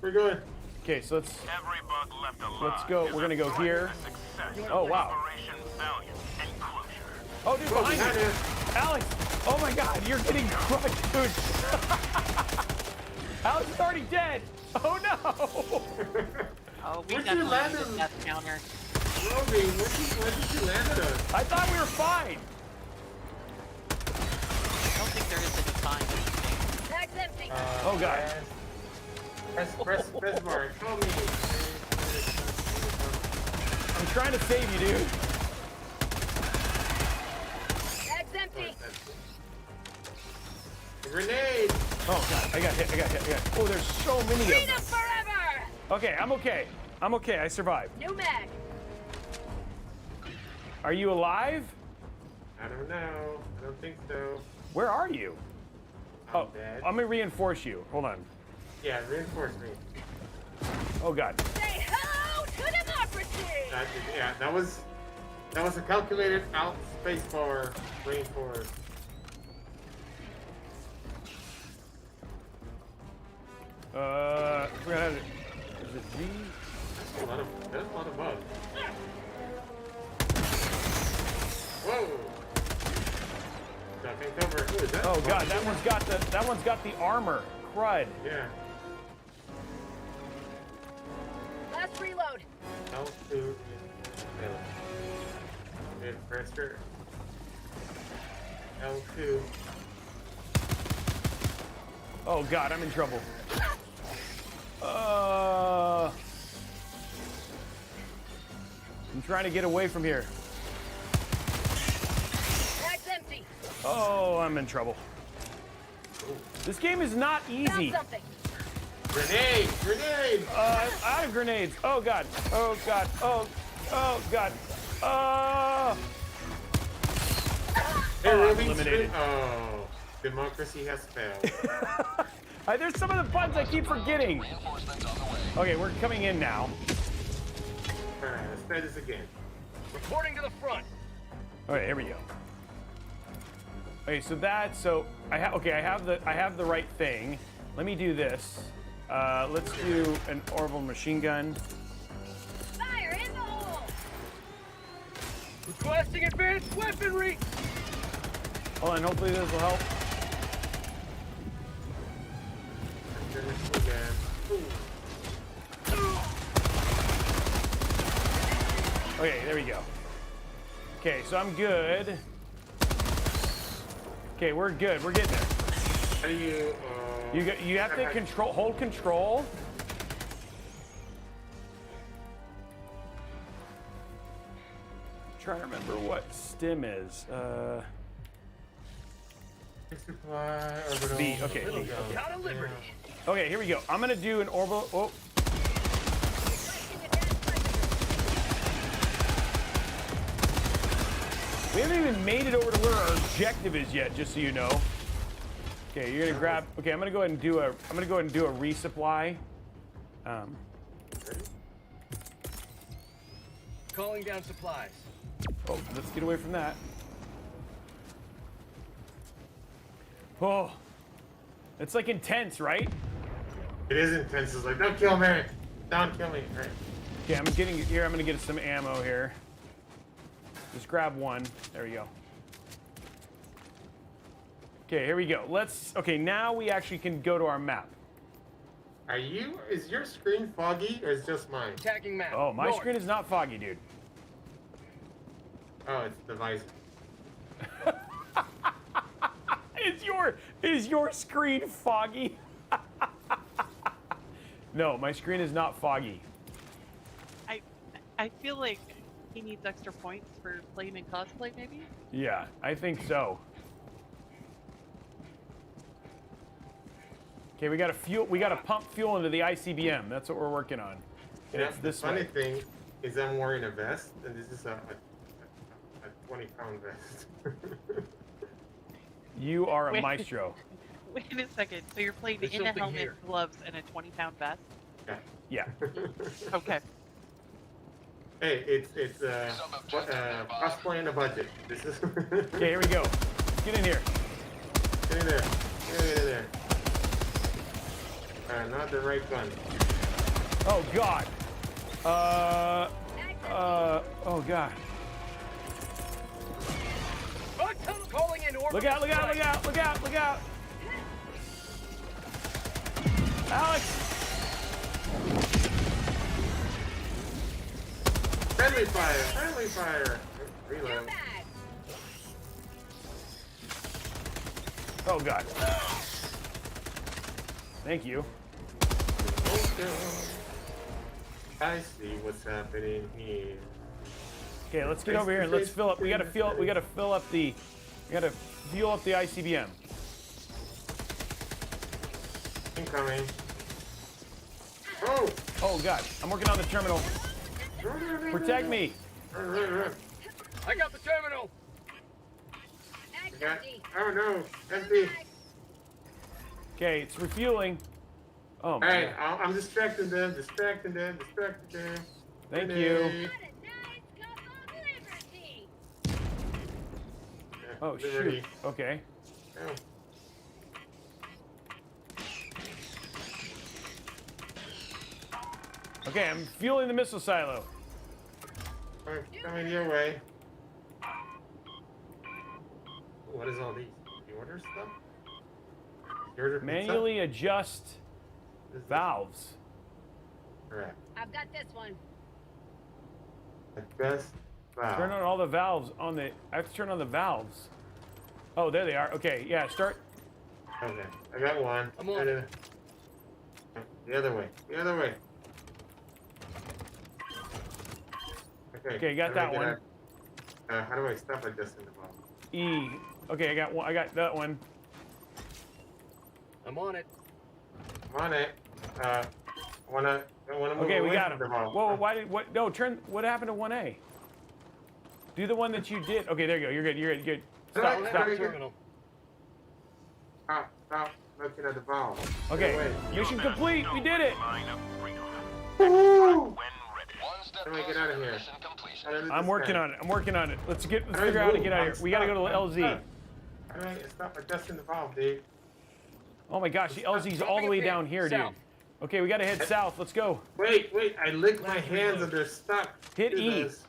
We're good.
Okay, so let's
Every bug left alive.
let's go.
is
We're gonna
a
go
threat
here.
to success,
Oh, wow.
Operation Valiant, and closure.
Oh, dude,
Oh,
behind
behind
you.
us.
Alex, oh my God, you're getting crushed, dude. Alex is already dead. Oh no.
Oh, we
Where'd you
definitely
land
need a
him?
death counter.
Robey, where did you land at us?
I thought we were fine.
I don't think there is a define anything.
Oh, God.
Press bar. Show me.
I'm trying to save you, dude.
Grenade.
Oh God, I got hit. Oh, there's so many of them.
Forever!
Okay, I'm okay. I survived.
Newegg!
Are you alive?
I don't know. I don't think so.
Where are you?
I'm dead.
I'm gonna reinforce you. Hold on.
Yeah, reinforce me.
Oh God.
Say hello to democracy!
That was a calculated out spacebar reinforce.
We're gonna have it. Is it G?
There's a lot of bugs. Whoa! Take cover. Who is that?
Oh god, that one's got the armor. Crud.
Yeah.
Last reload.
L2 is pressure. L2.
Oh god, I'm in trouble. I'm trying to get away from here.
Bag's empty.
Oh, I'm in trouble. This game is not
Found
easy.
something.
Grenade! Grenade!
Out of grenades. Oh god. Oh god. Oh god.
Hey,
I'm
Robey,
eliminated.
Oh, democracy has failed.
There's some of the buttons I keep forgetting. Okay, we're coming in now.
Alright, let's try this again.
Reporting to the front.
Okay, here we go. Okay, so I have the right thing. Let me do this. Let's do an orbital machine gun.
Fire in the hole.
Requesting advanced weaponry.
Hold on, hopefully this will help. Okay, there we go. Okay, so I'm good. Okay, we're good. We're getting there.
How do you,
You have to hold control. Trying to remember what stim is.
supply, orbital.
B, okay.
There we go.
Out of liberty.
Okay, here we go. I'm gonna do an orbital. Oh. We haven't even made it over to where our objective is yet, just so you know. Okay, you're gonna grab. Okay, I'm gonna go ahead and do a resupply.
Calling down supplies.
Oh, let's get away from that. Oh, it's like intense, right?
It is intense. It's like, don't kill me. Don't kill me. All right.
Okay, I'm getting here. I'm gonna get some ammo here. Just grab one. There we go. Okay, here we go. Okay, now we actually can go to our map.
Is your screen foggy or is it just mine?
Attacking map.
Oh, my
North.
screen is not foggy, dude.
Oh, it's the visor.
Is your screen foggy? No, my screen is not foggy.
I feel like he needs extra points for playing in cosplay, maybe?
Yeah, I think so. Okay, we gotta pump fuel into the ICBM. That's what we're working on. And it's
The
this
funny
way.
thing is I'm wearing a vest, and this is a 20-pound vest.
You are a
Wait.
maestro.
Wait a second. So you're playing
There's
in a
something
helmet,
here.
gloves, and a 20-pound vest?
Yeah.
Yeah.
Okay.
Hey, it's cosplay in a budget. This is.
Okay, here we go. Get in here.
Get in there. Get in there. Not the right gun.
Oh God. Oh God.
Calling in orbital.
Look out! Look out! Look out! Look out! Look out! Alex!
Friendly fire! Friendly fire! Reload.
Oh God. Thank you.
I see what's happening here.
Okay, let's get over here and let's fill up. We gotta fuel up the ICBM.
Incoming. Oh!
Oh God, I'm working on the terminal. Protect me.
I got the terminal.
Oh no! Empty!
Okay, it's refueling. Oh my
Alright,
God.
I'm distracting them.
Thank you. Oh shoot.
Liberty.
Okay.
Oh.
Okay, I'm fueling the missile silo.
Coming your way. What is all these?
other stuff? Yours are
Manually adjust valves.
Correct.
I've got this one.
Adjust valve.
Turn on all the valves on the. I have to turn on the valves. Oh, there they are. Okay, yeah, start.
Okay, I got one.
I'm on.
The other way. The other way.
Okay, got that one.
How do I stop adjusting the valve?
E. Okay, I got one. I got that one.
I'm on it.
I'm on it. I wanna move
Okay, we
away
got
from
him.
the valve.
Whoa, why did what? No, turn. What happened to 1A? Do the one that you did. Okay, there you go. You're good. You're good. You're good. Stop.
Alright,
Stop.
alright.
Terminal.
Stop looking at the valve. Get
Okay,
away.
mission complete. We did it.
Woo! How do I get out of here?
I'm working on it. I'm working on it. Let's figure out how to get out of here. We gotta go to LZ.
How do I stop adjusting the valve, dude?
Oh my gosh, the LZ's all the way down here, dude.
South.
Okay, we gotta head south. Let's go.
Wait, I licked my hands and they're stuck.
Hit
Do
E.
this.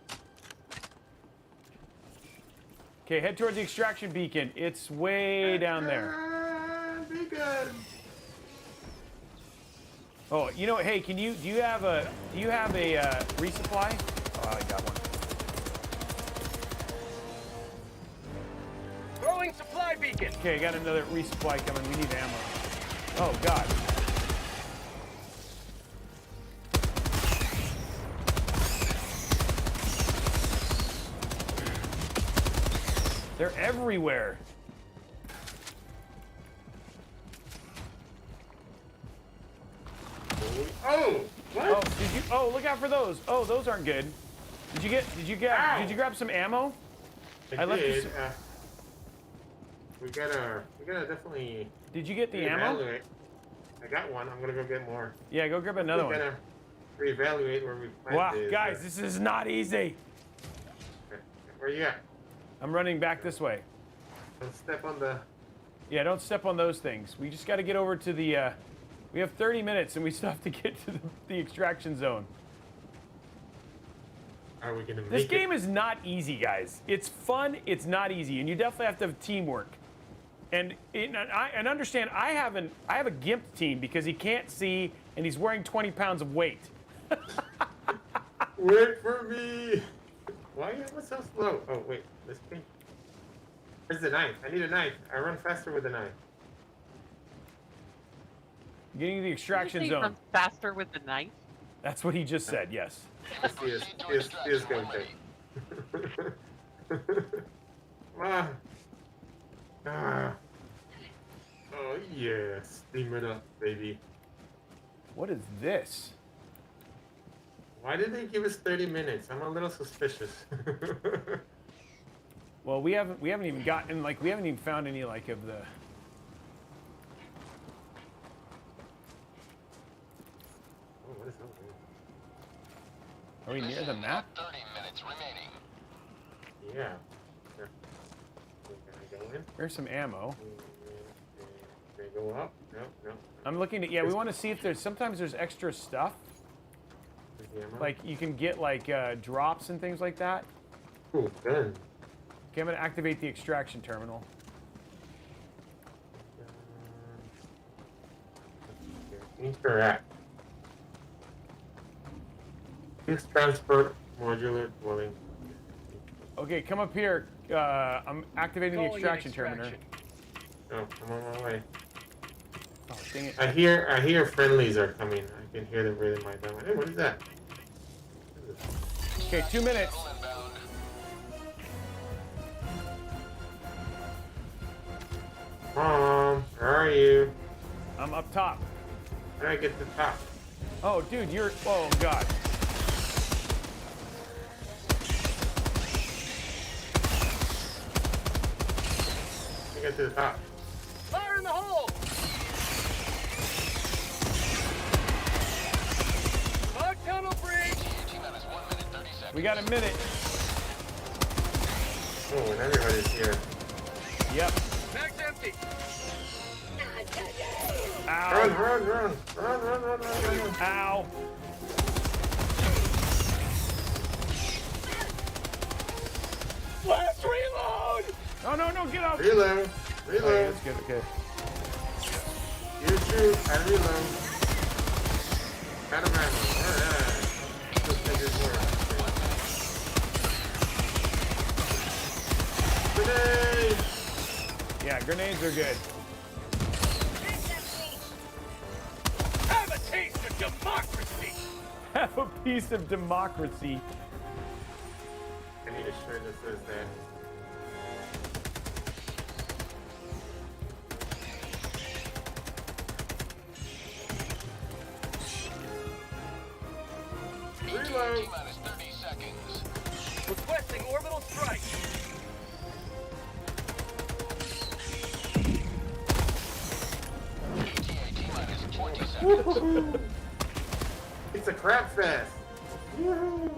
Okay, head towards the extraction beacon. It's way down there.
Be good.
Oh, you know, hey, do you have a resupply? Oh, I got one.
Throwing supply beacon.
Okay, I got another resupply coming. We need ammo. Oh God. They're everywhere.
Oh, what?
Oh, did you? Oh, look out for those. Oh, those aren't good. Did you grab some ammo? I left you
did.
some-
We gotta definitely.
Did you get the ammo?
reevaluate. I got one. I'm gonna go get more.
Yeah, go grab another
We're
one.
gonna reevaluate where we planted.
Wow, guys, this is not easy.
Where you at?
I'm running back this way.
Don't step on the.
Yeah, don't step on those things. We just got to get over to the. We have 30 minutes and we still have to get to the extraction zone.
Are we gonna make
This
it?
game is not easy, guys. It's fun. It's not easy, and you definitely have to have teamwork. And understand, I have a GIMP team because he can't see and he's wearing 20 pounds of weight.
Wait for me. Why are you so slow? Oh wait, this thing. Where's the knife? I need a knife. I run faster with a knife.
Getting to the extraction
Did you say
zone.
run faster with the knife?
That's what he just said. Yes.
He is going to. Oh yeah, steam it up, baby.
What is this?
Why did they give us 30 minutes? I'm a little suspicious.
Well, we haven't even gotten we haven't even found any of the.
Oh, what is that?
Are we near the map?
30 minutes remaining.
Yeah. Can I go in?
There's some ammo.
Can I go up? No.
I'm looking at. Yeah, we want to see if sometimes there's extra stuff.
The ammo?
Like you can get drops and things like that.
Ooh, gun.
Okay, I'm gonna activate the extraction terminal.
Interact. Use transport modular dwelling.
Okay, come up here. I'm activating the
Calling in
extraction terminal.
Oh, I'm on my way.
Oh, dang it.
I hear friendlies are coming. I can hear them breathing my down. Hey, what is that?
Okay, 2 minutes.
Mom, where are you?
I'm up top.
How do I get to the top?
Oh, dude, you're. Oh, God.
I get to the top.
Fire in the hole! Fog tunnel breach!
We got a minute.
Oh, and everybody's here.
Yep.
Mag's empty!
Run,
Ow.
run.
Ow.
Last reload!
No, get up.
Reload.
Reload.
That's good. Okay.
You shoot and reload. Out of ammo. Alright. Let's make this work. Grenade!
Yeah, grenades are good.
Have a taste of democracy.
Have a piece of democracy.
I need a shirt that says that. Reload.
T-minus 30 seconds. Requesting orbital strike. T-minus 20 seconds.
Woohoo! It's a crap fest. Woohoo!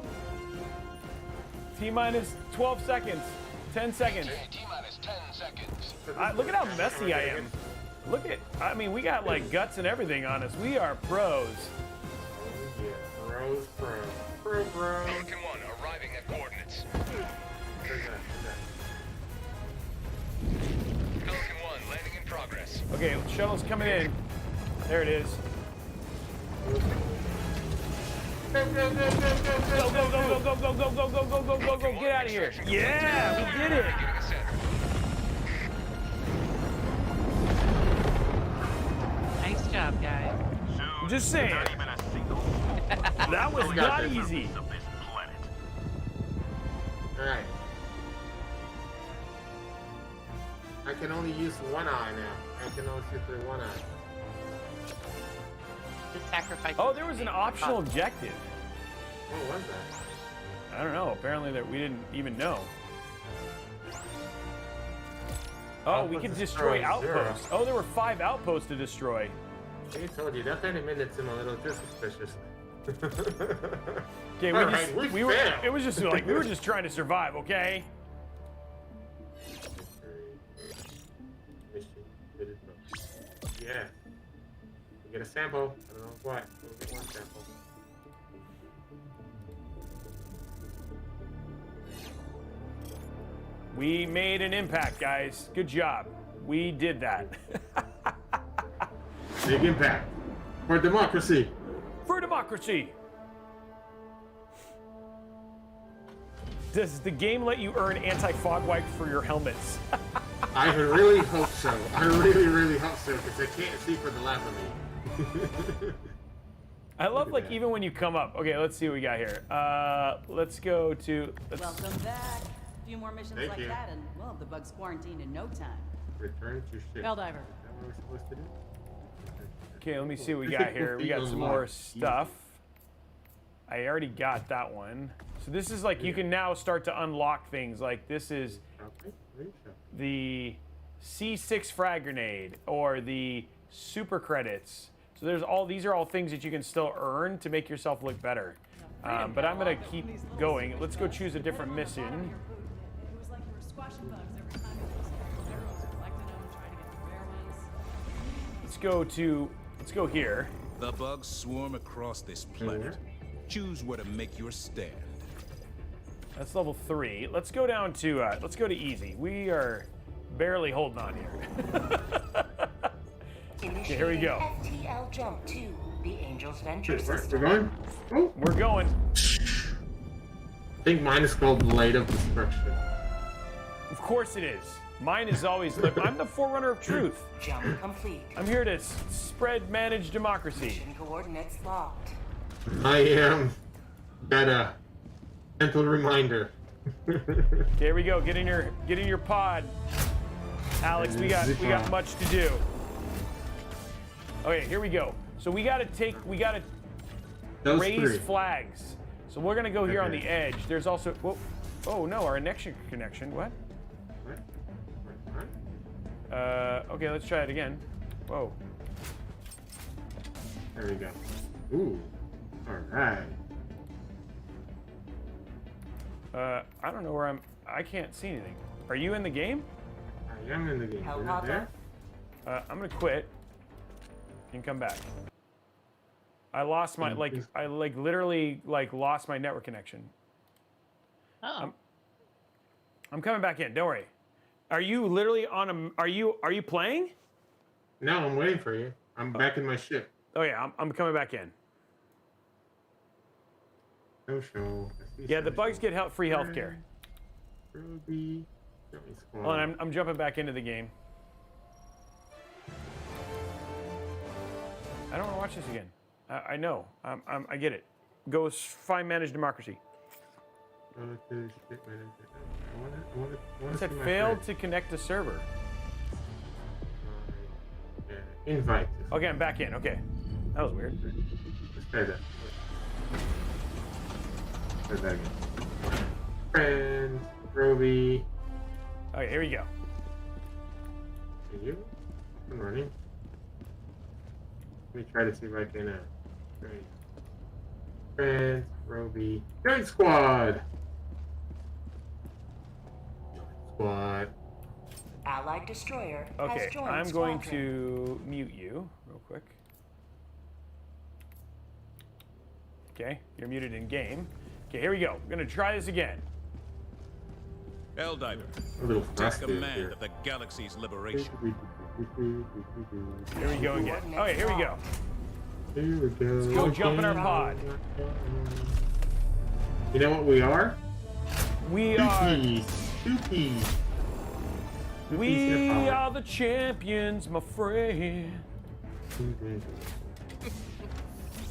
T-minus 12 seconds. 10 seconds.
T-minus 10 seconds.
Look at how messy I am. Look at, I mean, we got like guts and everything on us. We are pros.
Yeah, bros, bro.
Pelican 1 arriving at coordinates. Pelican 1 landing in progress.
Okay, shuttle's coming in. There it is.
Go, go, go, go, go,
Go, go, go, go, go, go, go, go, go, go, go, go, go, get out of here. Yeah, we did it.
Getting a center.
Nice job, guys.
I'm just saying. That was not easy.
Alright. I can only use one eye now. I can only shoot through one eye.
The sacrifice.
Oh, there was an optional objective.
What was that?
I don't know. Apparently that we didn't even know. Oh, we could destroy outposts. Oh, there were 5 outposts to destroy.
I told you, that 30 minutes seemed a little too suspicious.
Okay, we were. It was just like we were just trying to survive. Okay.
Yeah. We get a sample. I don't know what. We'll get one sample.
We made an impact, guys. Good job. We did that.
Big impact. For democracy.
For democracy. Does the game let you earn anti-fog wipe for your helmets?
I really hope so. I really, really hope so, because I can't see for the life of me.
I love, like, even when you come up. Okay, let's see what we got here. Let's go to...
Welcome back. A few more missions
Thank
like
you.
that, and we'll have the bugs quarantined in no time.
Return to ship.
Helldiver.
Is that what we're supposed to do?
Okay, let me see what we got here. We got some more stuff. I already got that one. So this is like, you can now start to unlock things. Like this is the C6 frag grenade or the super credits. So there's all, these are all things that you can still earn to make yourself look better. But I'm gonna keep going. Let's go choose a different mission.
It was like you were squashing bugs every time you was collecting them, trying to get the rare ones.
Let's go here.
The bugs swarm across this planet. Choose where to make your stand.
That's level 3. Let's go down to, let's go to easy. We are barely holding on here. Okay, here we go.
FTL jump to the Angel's Venture
We're
system.
going? Oh,
We're going.
I think mine is called Blade of Destruction.
Of course it is. Mine is always, I'm the forerunner of truth.
Jump complete.
I'm here to spread managed democracy.
Mission coordinates locked.
I am that gentle reminder.
Okay, here we go. Get in your pod. Alex, we got much to do. Okay, here we go. So we gotta
Those
raise
three.
flags. So we're gonna go here on the edge. There's also, whoa, oh no, our connection, what? Okay, let's try it again. Whoa.
There we go. Ooh. Alright.
I don't know where I can't see anything. Are you in the game?
I am in the game. Are you
Helicopter.
there?
I'm gonna quit and come back. I lost my, I literally lost my network connection.
Oh.
I'm coming back in, don't worry. Are you literally on a? Are you playing?
No, I'm waiting for you. I'm back in my ship.
Oh yeah, I'm coming back in.
No show.
Yeah, the bugs get free healthcare.
Robey.
Hold on, I'm jumping back into the game. I don't want to watch this again. I know. I get it. Go find manage democracy. It said failed to connect to server.
Invite.
Okay, I'm back in. Okay, that was weird.
Let's try that. Try that again. Friends, Robey.
Okay, here we go.
Are you? I'm running. Let me try to see if I can. Friends, Robey. Join squad. Squad.
Allied destroyer
Okay,
has joined
I'm going
squadron.
to mute you real quick. Okay, you're muted in game. Okay, here we go. I'm gonna try this again.
Eldiver,
A little
take
faster
command
here.
of the galaxy's liberation.
Here we go again. Okay, here we go.
Here we go.
Let's go jump in our pod.
You know what we are?
We are.
Shookies.
We are the champions, my friend.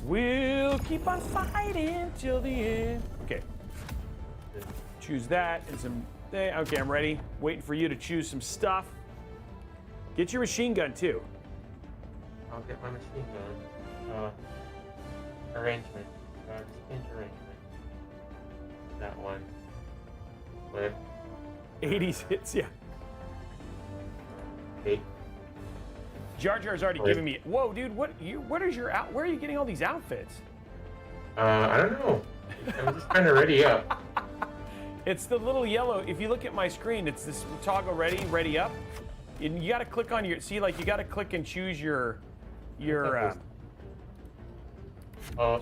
We'll keep on fighting till the end. Okay. Choose that and some. Okay, I'm ready. Waiting for you to choose some stuff. Get your machine gun too.
I'll get my machine gun. Arrangement. Exchange arrangement. That one. Flip.
80s hits, yeah.
Eight.
Jar Jar's already giving me. Whoa, dude, what is your out? Where are you getting all these outfits?
I don't know. I'm just trying to ready up.
It's the little yellow. If you look at my screen, it's this toggle ready up. And you got to click on your. See, like you got to click and choose your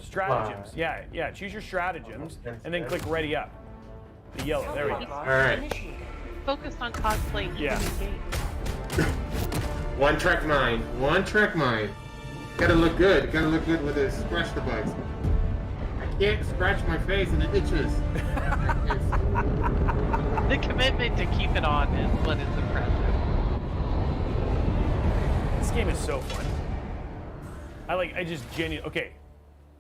stratagems. Yeah. Choose your stratagems and then click ready up. The yellow. There we go.
All right.
Focused on cosplaying
Yeah.
in the game.
One track mind. One track mind. Gotta look good. Gotta look good with this. Scratch the bugs. I can't scratch my face and it itches.
The commitment to keep it on is what is impressive.
This game is so fun. I just genuinely. Okay.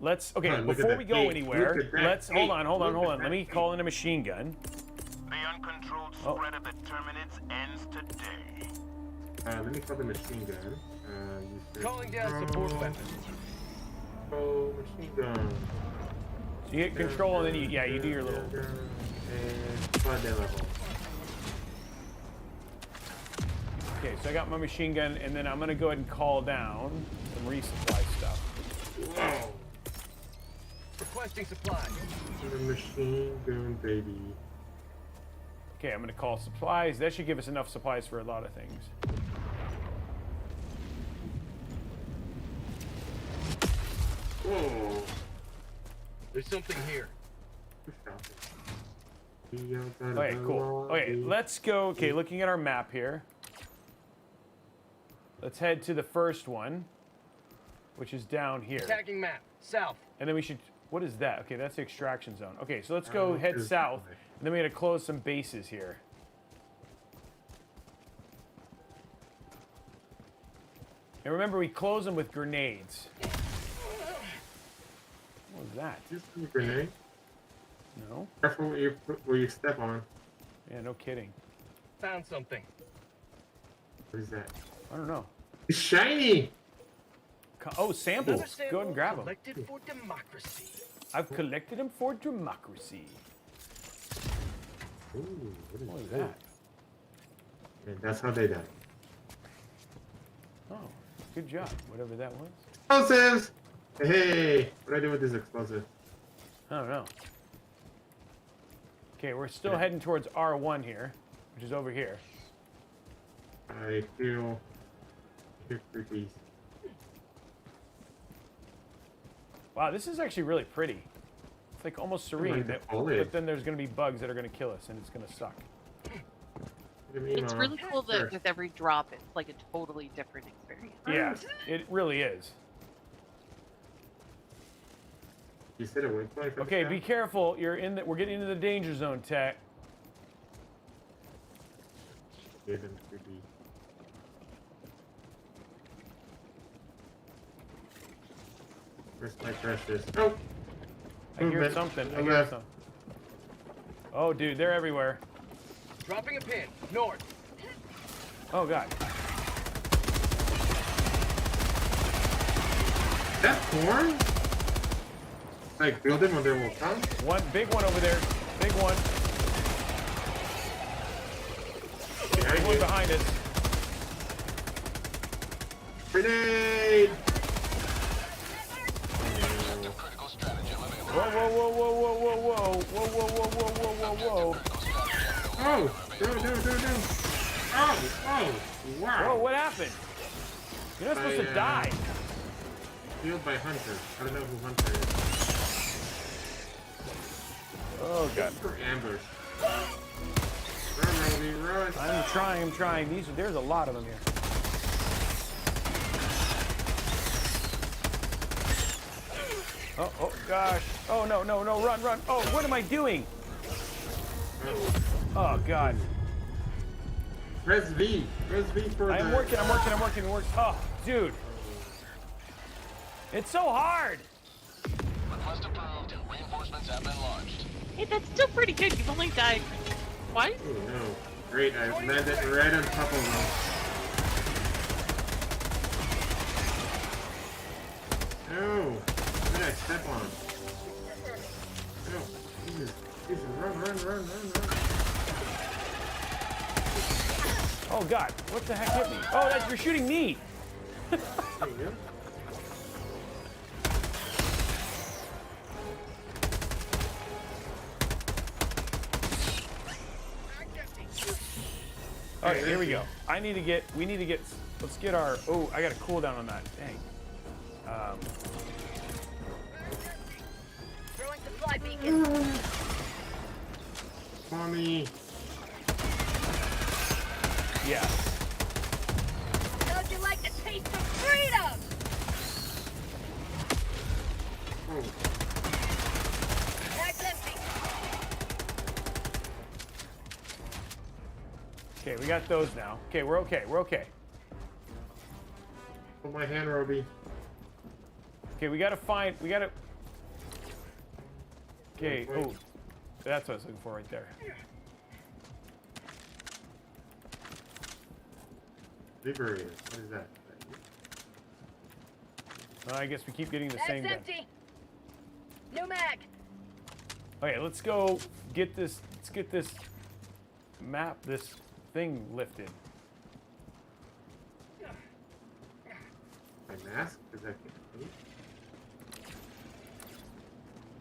Let's. Okay.
Look at
Before
that
we go
tape.
anywhere,
Look at that
let's. Hold
tape.
on.
Look at
Let
that
me
tape.
call in a machine gun.
The uncontrolled spread of the terminids ends today.
Let me call the machine gun.
Calling down support weapons.
Oh, machine gun.
So you hit control and then you do your little.
And flood that level.
Okay, so I got my machine gun and then I'm gonna go ahead and call down some resupply stuff.
Whoa.
Requesting supplies.
The machine gun, baby.
Okay, I'm gonna call supplies. That should give us enough supplies for a lot of things.
Whoa.
There's something here.
Okay, cool. Okay, let's go. Okay, looking at our map here. Let's head to the first one, which is down here.
Attacking map. South.
And then we should. What is that? Okay, that's the extraction zone. Okay, so let's go head south, and then we gotta close some bases here. And remember, we close them with grenades. What was that?
Just a grenade.
No?
Careful where you step on.
Yeah, no kidding.
Found something.
What is that?
I don't know.
It's shiny!
Oh, samples.
Another sample
Go ahead and grab them.
collected for democracy.
I've collected them for democracy.
Ooh,
What is that?
And that's how they die.
Oh, good job. Whatever that was.
Explosives! Hey! What do I do with this explosive?
I don't know. Okay, we're still heading towards R1 here, which is over here.
I feel creepy.
Wow, this is actually really pretty. It's like almost serene,
like the
but
foliage.
then there's going to be bugs that are going to kill us, and it's going to suck.
It's really cool that with every drop, it's like a totally different experience.
Yeah, it really is.
You said a waypoint.
Okay, be careful. You're in the. We're getting into the danger zone, Tech.
Where's my precious? Oh!
I hear something. I hear something. Oh, dude, they're everywhere.
Dropping a pin. North.
Oh, God.
That corn? Like, build him or they will come?
One big one over there. Big one. Big one behind us.
Grenade!
Whoa, whoa, whoa, whoa, whoa, whoa, whoa. Whoa, whoa, whoa, whoa, whoa, whoa, whoa.
Oh! No. Oh! Wow!
Whoa, what happened? You're not supposed to die.
Killed by Hunter. I don't know who Hunter is.
Oh, God.
For Ambers. Run, Robey, run!
I'm trying. There's a lot of them here. Oh, gosh. Oh, no, run. Oh, what am I doing? Oh, God.
Press V for
I'm working. Oh, dude. It's so hard.
Request approved. Reinforcements have been launched.
Hey, that's still pretty good. You've only died twice.
Oh, no. Great, I landed right on top of them. No! What did I step on? No. Jesus, run.
Oh, God. What the heck hit me? Oh, you're shooting me.
There you go.
All right, here we go. We need to get, let's get our, oh, I got a cooldown on that. Dang.
Throwing supply beacon.
Mommy.
Yeah.
How'd you like the taste of freedom?
Oh.
That's empty.
Okay, we got those now. Okay, we're okay.
Hold my hand, Robey.
Okay, we gotta. Okay, oh, that's what I was looking for right there.
Liberator. What is that?
I guess we keep getting the same
That's
gun.
empty. New mag.
Okay, let's go get this. Let's get this map, this thing lifted.
My mask? Is that complete?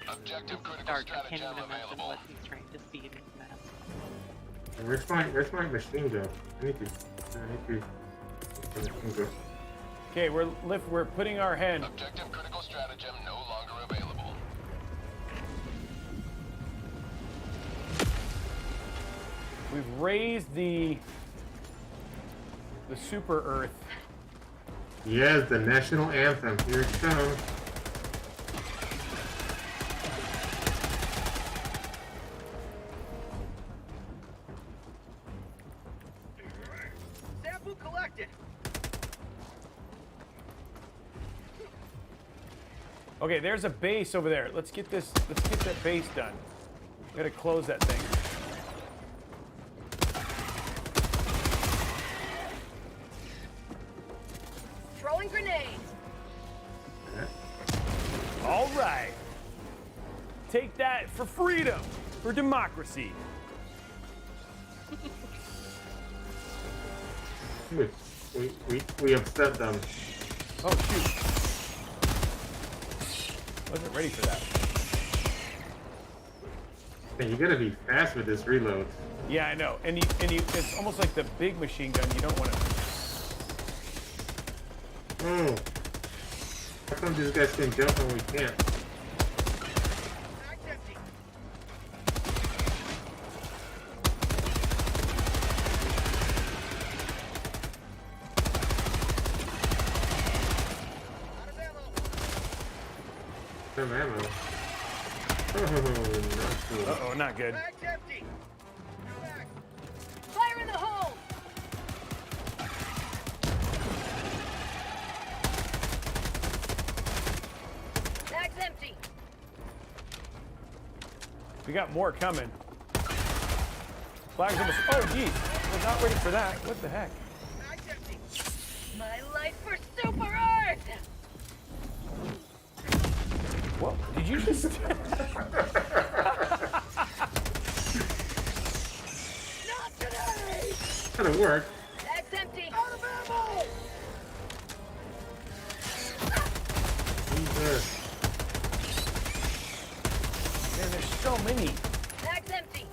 Objective critical
Dark. I can't
stratagem
even imagine
available.
what he's trying to see in his mask.
Where's my machine go? I need to.
Okay, we're putting our hand.
Objective critical stratagem no longer available.
We've raised the Super Earth.
Yes, the national anthem. Here it comes.
Sample collected.
Okay, there's a base over there. Let's get that base done. We gotta close that thing.
Throwing grenades.
All right. Take that for freedom, for democracy.
Good. We upset them.
Oh shoot. Wasn't ready for that.
Hey, you gotta be fast with this reload.
Yeah, I know. And it's almost like the big machine gun. You don't want to.
Oh. How come these guys can jump and we can't? Some ammo. Oh, not cool.
Uh-oh, not good.
Mag's empty. Fire in the hole. Mag's empty.
We got more coming. Flag's almost. Oh, geez. Was not ready for that. What the heck?
Mag's empty. My life for super art.
Whoa, did you just...
Not today.
Kinda worked.
Mag's empty. Out of ammo.
Jesus.
Man, there's so many.
Mag's empty.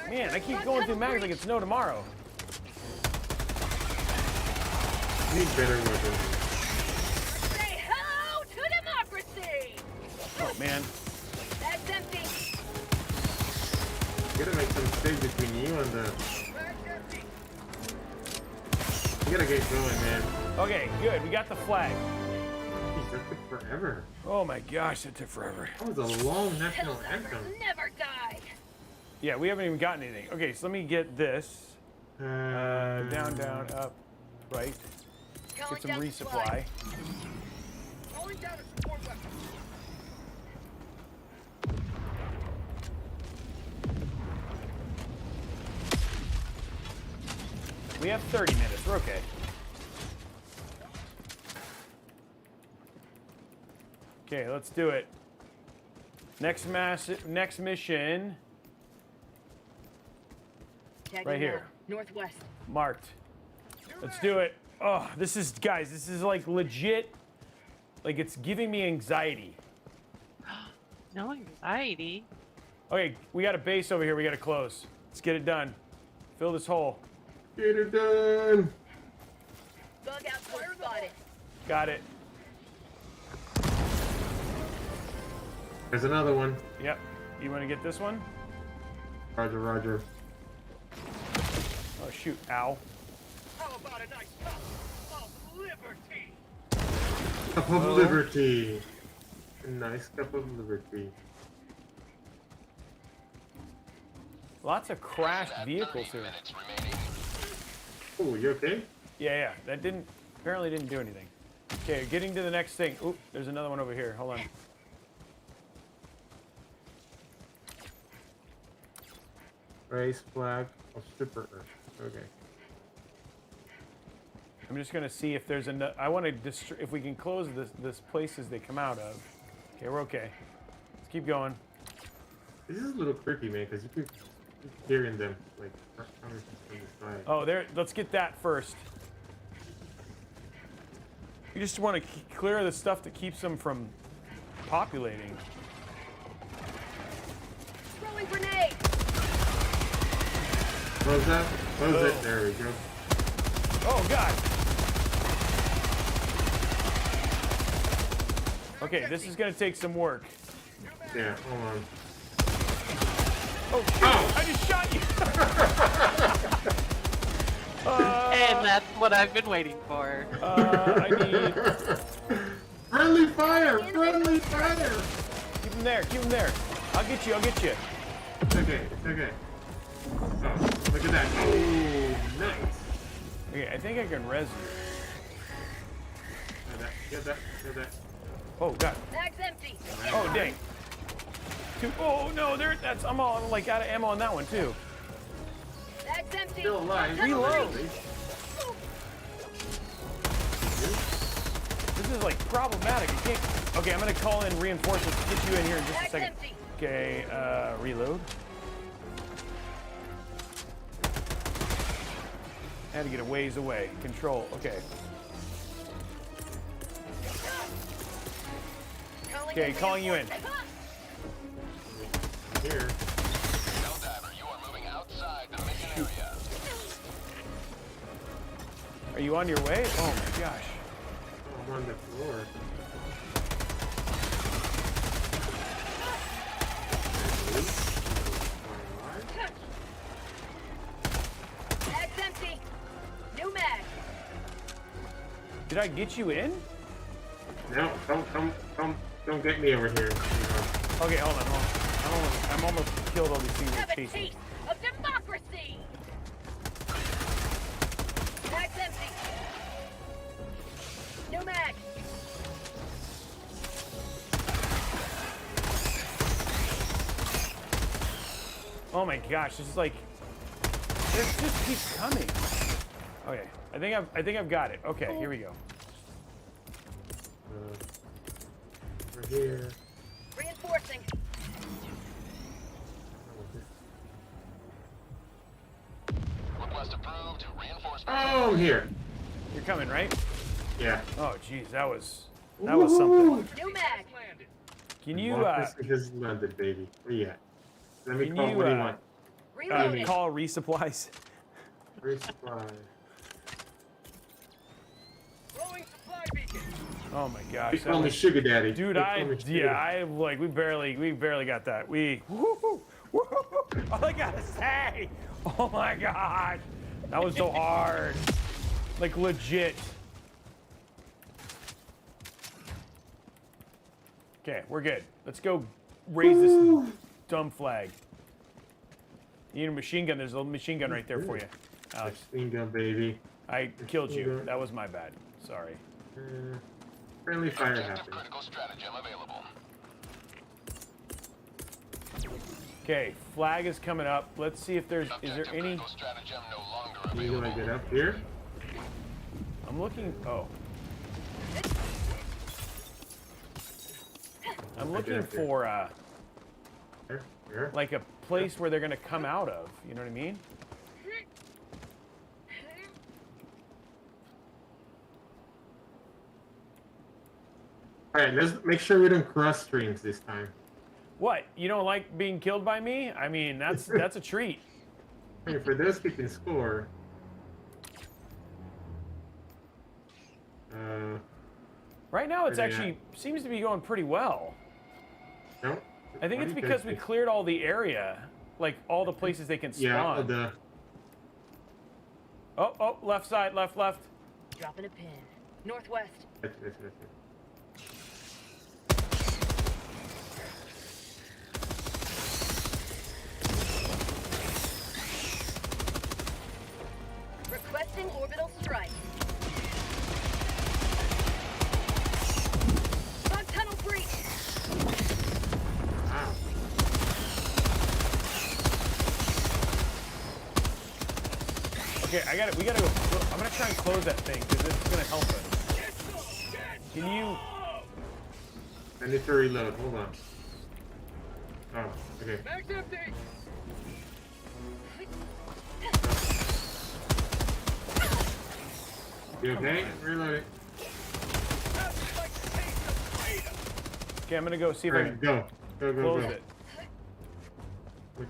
Man, I keep going through mags like it's no tomorrow.
Need better weapons.
Say hello to democracy.
Oh, man.
Mag's empty.
You gotta make some space between you and the.
Mag's empty.
You gotta get going, man.
Okay, good. We got the flag.
Jeez, that took forever.
Oh, my gosh, that took forever.
That was a long national
Helldiver's
anthem.
never died.
Yeah, we haven't even gotten anything. Okay, so let me get this. Down, down, up, right.
Calling
Get some
down
resupply.
Calling down a support weapon.
We have 30 minutes. We're okay. Okay, let's do it. Next mission.
Tagging
Right here.
now. Northwest.
Marked. Let's do it. Oh, this is, guys, this is like legit. Like, it's giving me anxiety.
No anxiety.
Okay, we got a base over here we got to close. Let's get it done. Fill this hole.
Get it done.
Bug outpost spotted.
Got it.
There's another one.
Yep. You want to get this one?
Roger, Roger.
Oh, shoot. Ow.
How about a nice cup of liberty?
Cup of liberty. A nice cup of liberty.
Lots of crashed vehicles here.
Oh, you okay?
Yeah. That apparently didn't do anything. Okay, getting to the next thing. Oop, there's another one over here. Hold on.
Race flag of super Earth. Okay.
I'm just gonna see if there's another. I want to if we can close this places they come out of. Okay, we're okay. Let's keep going.
This is a little creepy, man, because you keep hearing them like coming from the side.
Oh, there. Let's get that first. You just want to clear the stuff that keeps them from populating.
Throwing grenade.
Close that. Close it. There we go.
Oh God. Okay, this is gonna take some work.
Yeah, hold on.
Oh shoot!
Oh.
I just shot you.
And that's what I've been waiting for.
I need.
Friendly fire! Friendly fire!
Keep him there. Keep him there. I'll get you. I'll get you.
It's okay. It's okay. Oh, look at that. Oh, nice.
Okay, I think I can res you.
Get that. Get that.
Oh God.
Mag's empty.
Oh dang. Oh no, that's I'm all like out of ammo on that one too.
Mag's empty.
Still alive.
Reload. This is like problematic. You can't. Okay, I'm gonna call in reinforcements to get you in here in just a
Mag's
second.
empty.
Okay, reload. I had to get a ways away. Control. Okay. Okay, calling you in.
Here.
Are you on your way? Oh my gosh.
I'm on the floor.
Mag's empty. New mag.
Did I get you in?
No, don't get me over here.
Okay, hold on. I'm almost killed all these things
Have
that
a
chase me.
taste of democracy! Mag's empty. No mag.
Oh my gosh, this is like, this just keeps coming. Okay, I think I've got it. Okay, here we go.
Over here.
Reinforcing.
Request approved. Reinforcement.
Oh, I'm here.
You're coming, right?
Yeah.
Oh geez, that was something.
No mag.
Can you
Democracy has landed, baby. Where you at? Let me
Can
call.
you,
What do you want?
Reloading.
call resupplies?
Resupply.
Rolling supply beacon.
Oh my gosh,
They
that
call me
was-
Sugar Daddy.
dude,
They call me Sugar Daddy.
we barely got that. Woo-hoo, woo-hoo, all I gotta say, oh my gosh, that was so hard, like legit. Okay, we're good. Let's go raise this dumb flag. You need a machine gun. There's a little machine gun right there for you, Alex.
Machine gun, baby.
I killed you. That was my bad. Sorry.
Friendly fire
Objective
happened.
critical stratagem available.
Okay, flag is coming up. Let's see if there's. Is there
Objective
any?
critical stratagem no longer
Where do I
available.
get up here?
I'm looking. Oh. I'm looking
up here.
for
Here.
like a place where they're gonna come out of. You know what I mean?
All right, let's make sure we don't cross streams this time.
What? You don't like being killed by me? I mean, that's a treat.
Hey, for those keeping score.
Right now, it's
Yeah.
actually seems to be going pretty well.
No.
I think it's because we cleared all the area, like all the places they can spawn.
Yeah.
Oh, left side, left.
Dropping a pin. Northwest.
That's.
Requesting orbital strike. Bug tunnel breach.
Wow.
Okay, we gotta go. I'm gonna try and close that thing because it's gonna help us. Can you?
I need to reload. Hold on. Oh, okay.
Mag's empty.
You okay? Reloading.
Okay, I'm gonna go see if
All
I
right,
can
go.
close it.
Is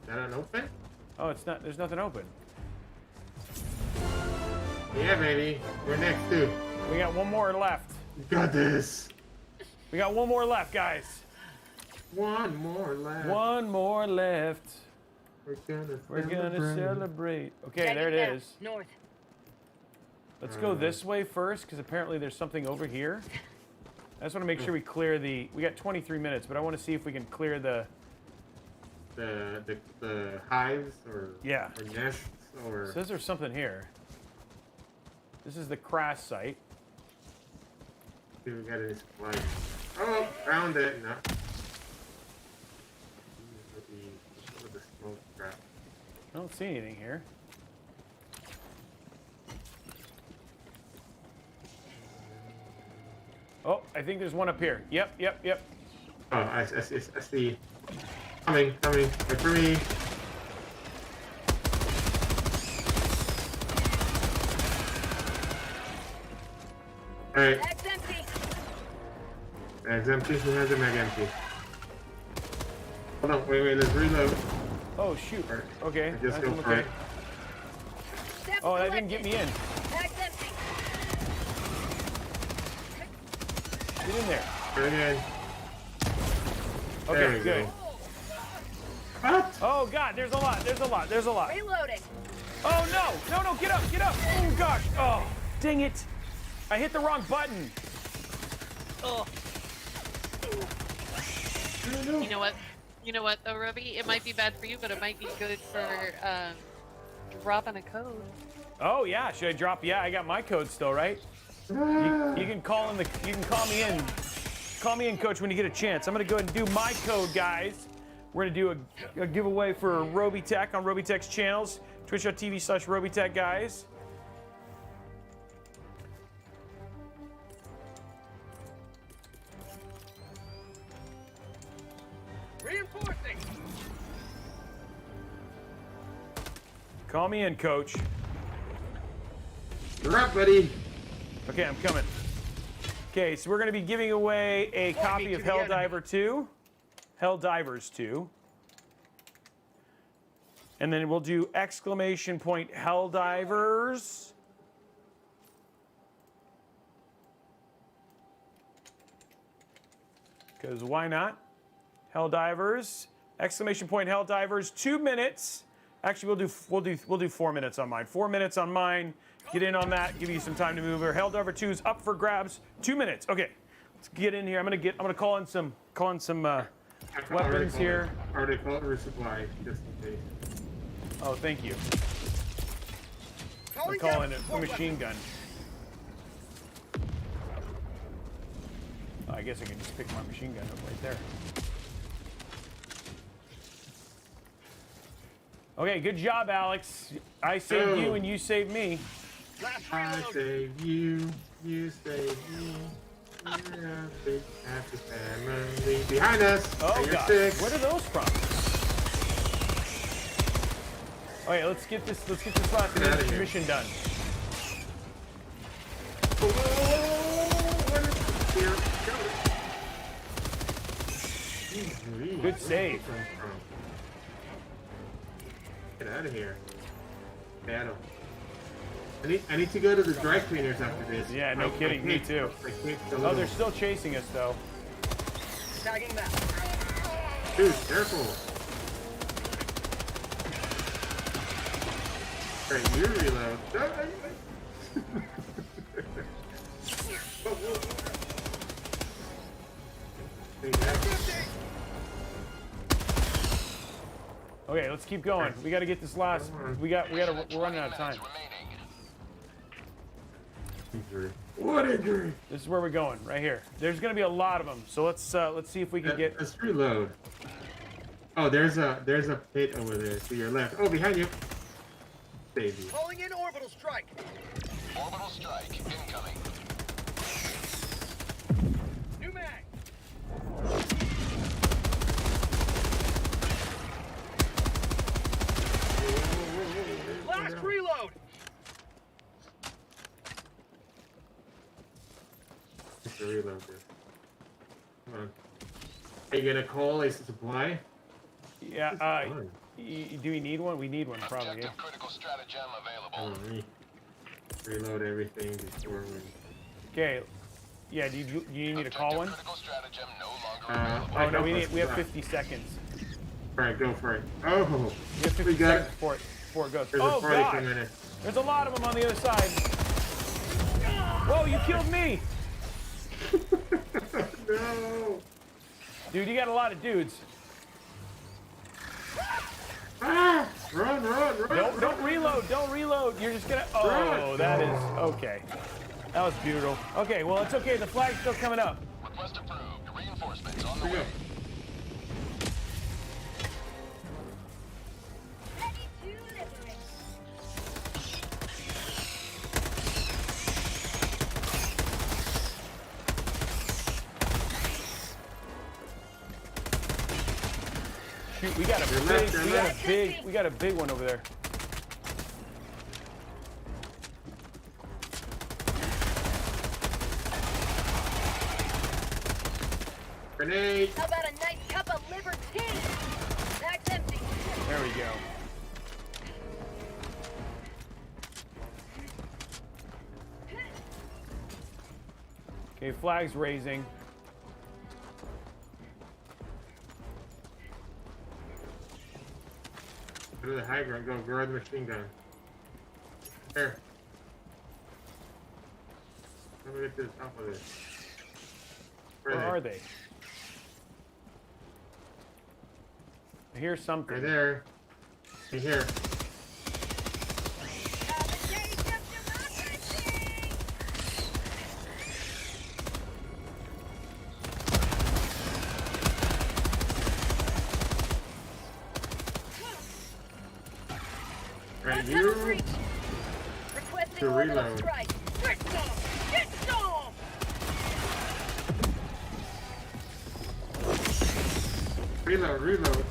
that an open?
Oh, it's not. There's nothing open.
Yeah, baby. We're next too.
We got one more left.
You got this.
We got one more left, guys.
One more left.
One more left.
We're gonna
celebrate. Okay,
Tagging
there it
down.
is.
North.
Let's go this way first, because apparently there's something over here. I just want to make sure we clear the. We got 23 minutes, but I want to see if we can clear the.
the hives or
Yeah.
or nests or.
Says there's something here. This is the crash site.
See if we got any supplies. Oh, found it. No. With the smoke trap.
I don't see anything here. Oh, I think there's one up here. Yep.
Oh, I see. Coming. Wait for me. Alright,
Mag's empty.
mag's empty. Who has a mag empty? Hold on, wait, let's reload.
Oh shoot.
Alright,
Okay.
just
that's
go for
okay.
it.
Sample
Oh, that didn't get
collected.
me in.
Mag's empty.
Get in there.
Bring it in.
Okay,
There we
good.
go. What?
Oh god, there's a lot.
Reloading.
Oh no, get up. Oh gosh. Oh, dang it. I hit the wrong button. Oh.
You know what? You know what though, Robey? It might be bad for you, but it might be good for dropping a code.
Oh yeah, should I drop? Yeah, I got my code still, right? You can call in the. You can call me in. Call me in, Coach, when you get a chance. I'm gonna go ahead and do my code, guys. We're gonna do a giveaway for Robeytech on Robeytech's channels, twitch.tv/Robeytech, guys.
Reinforcing.
Call me in, Coach.
You're up, buddy.
Okay, I'm coming. Okay, so we're going to be giving away a copy of Helldivers 2. And then we'll do exclamation point Helldivers. Because why not? Helldivers, exclamation point Helldivers, 2 minutes. Actually, we'll do 4 minutes on mine. 4 minutes on mine. Get in on that. Give you some time to move. Helldivers 2 is up for grabs. 2 minutes. Okay, let's get in here. I'm gonna call in some weapons here.
Already called resupply just in case.
Oh, thank you. I'm calling it a machine gun. Oh, I guess I can just pick my machine gun up right there. Okay, good job, Alex. I saved you and you saved me.
I saved you, you saved me. Happy family behind us.
Oh
You're
God,
sick.
where are those from? Okay, let's get this last mission done. Good save.
Get out of here. Battle. I need to go to the dry cleaners after this.
Yeah, no kidding. Me too. Oh, they're still chasing us though.
Tagging that.
Dude, careful. Alright, you reload.
Okay, let's keep going. We got to get this last. We're running out of time.
What injury?
This is where we're going, right here. There's going to be a lot of them, so let's see if we can get.
Let's reload. Oh, there's a pit over there to your left. Oh, behind you. Baby.
Calling in orbital strike.
Orbital strike incoming.
New mag. Last reload.
Just reload this. Come on. Are you gonna call a supply?
Yeah. Do we need one? We need one, probably.
Objective critical stratagem available.
Reload everything before we.
Okay. Yeah. Do you need me to call one?
Critical stratagem no longer available.
Oh no, we have 50 seconds.
All right, go for it. Oh.
We have 50 seconds before it goes.
There's
Oh
a party
God!
coming in.
There's a lot of them on the other side. Whoa! You killed me,
No.
dude. You got a lot of dudes.
Ah! Run!
Don't reload. Don't reload. You're just gonna. Oh, that is okay. That was beautiful. Okay, well it's okay. The flag's still coming up.
Request approved. Reinforcements on the way.
Ready to liberate.
Shoot, we got a big one over there.
Grenade.
How about a nice cup of liver tea? That's empty.
There we go. Okay, flag's raising.
Go to the high ground. Go grab the machine gun. Here. Let me get to the top of this.
Where are they? hear something.
Right there. Right here. Right here. To reload. Reload.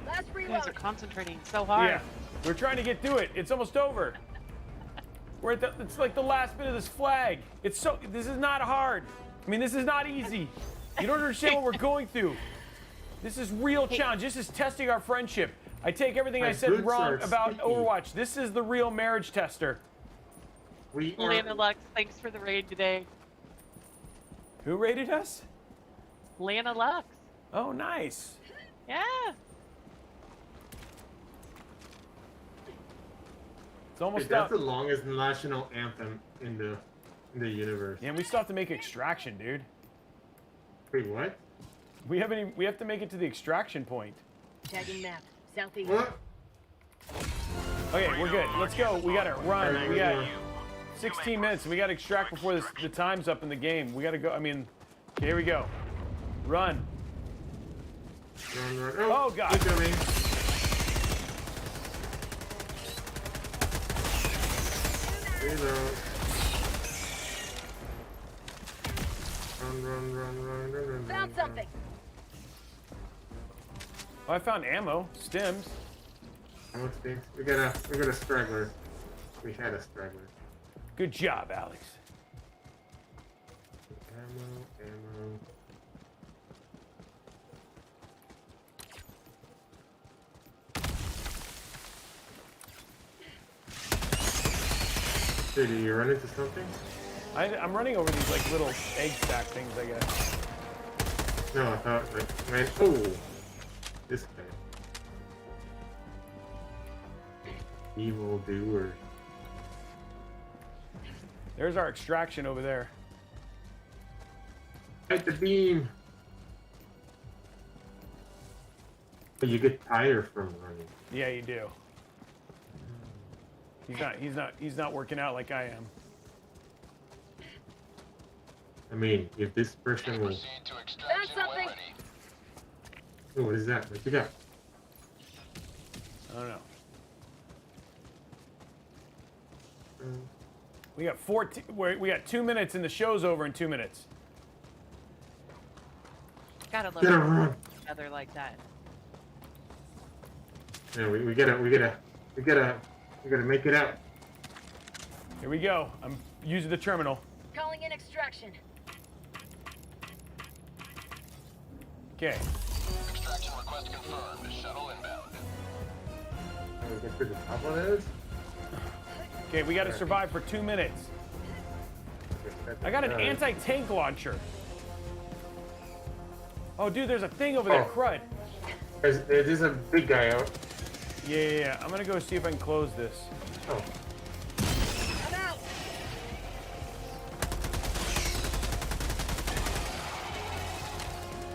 Last
You guys
reload.
are concentrating so hard.
Yeah, we're trying to get through it. It's almost over. We're at the, it's like the last bit of this flag. It's so, this is not hard. I mean, this is not easy. You don't understand what we're going through. This is real challenge. This is testing our friendship. I take everything
My
I said
boots
wrong
are
about
sticky.
Overwatch. This is the real marriage tester.
We are.
Lana Lux, thanks for the raid today.
Who rated us?
Lana Lux.
Oh, nice.
Yeah.
It's almost
That's
up.
the longest national anthem in the universe.
Yeah, we still have to make extraction, dude.
Wait, what?
We have to make it to the extraction point.
Tagging map. Southeast.
What?
Okay, we're good. Let's go. We gotta run.
Alright,
We got
we're
16 minutes. We gotta extract before the time's up in the game. We gotta go. I mean, okay, here we go. Run.
Run.
Oh, God.
Incoming. Reload. Run.
Found something.
Oh, I found ammo. Stims.
We got a straggler. We had a straggler.
Good job, Alex.
Ammo. Dude, did you run into something?
I'm running over these like little egg stack things, I guess.
No, I thought like, man, oh, this guy. Evil doer.
There's our extraction over there.
At the beam. But you get tired from running.
Yeah, you do. He's not working out like I am.
I mean, if this person will.
Found something.
Oh, what is that? What you got?
I don't know. We got 14. We got 2 minutes, and the show's over in 2 minutes.
Gotta love
Gotta run.
each other like that.
Yeah, we gotta make it out.
Here we go. I'm using the terminal.
Calling in extraction.
Okay.
Extraction request confirmed. Shuttle inbound.
Get to the top of this.
Okay, we got to survive for 2 minutes. I got an anti-tank launcher. Oh, dude, there's a thing over there.
Oh.
Crud.
There's a big guy out.
Yeah. I'm gonna go see if I can close this.
Oh.
I'm out.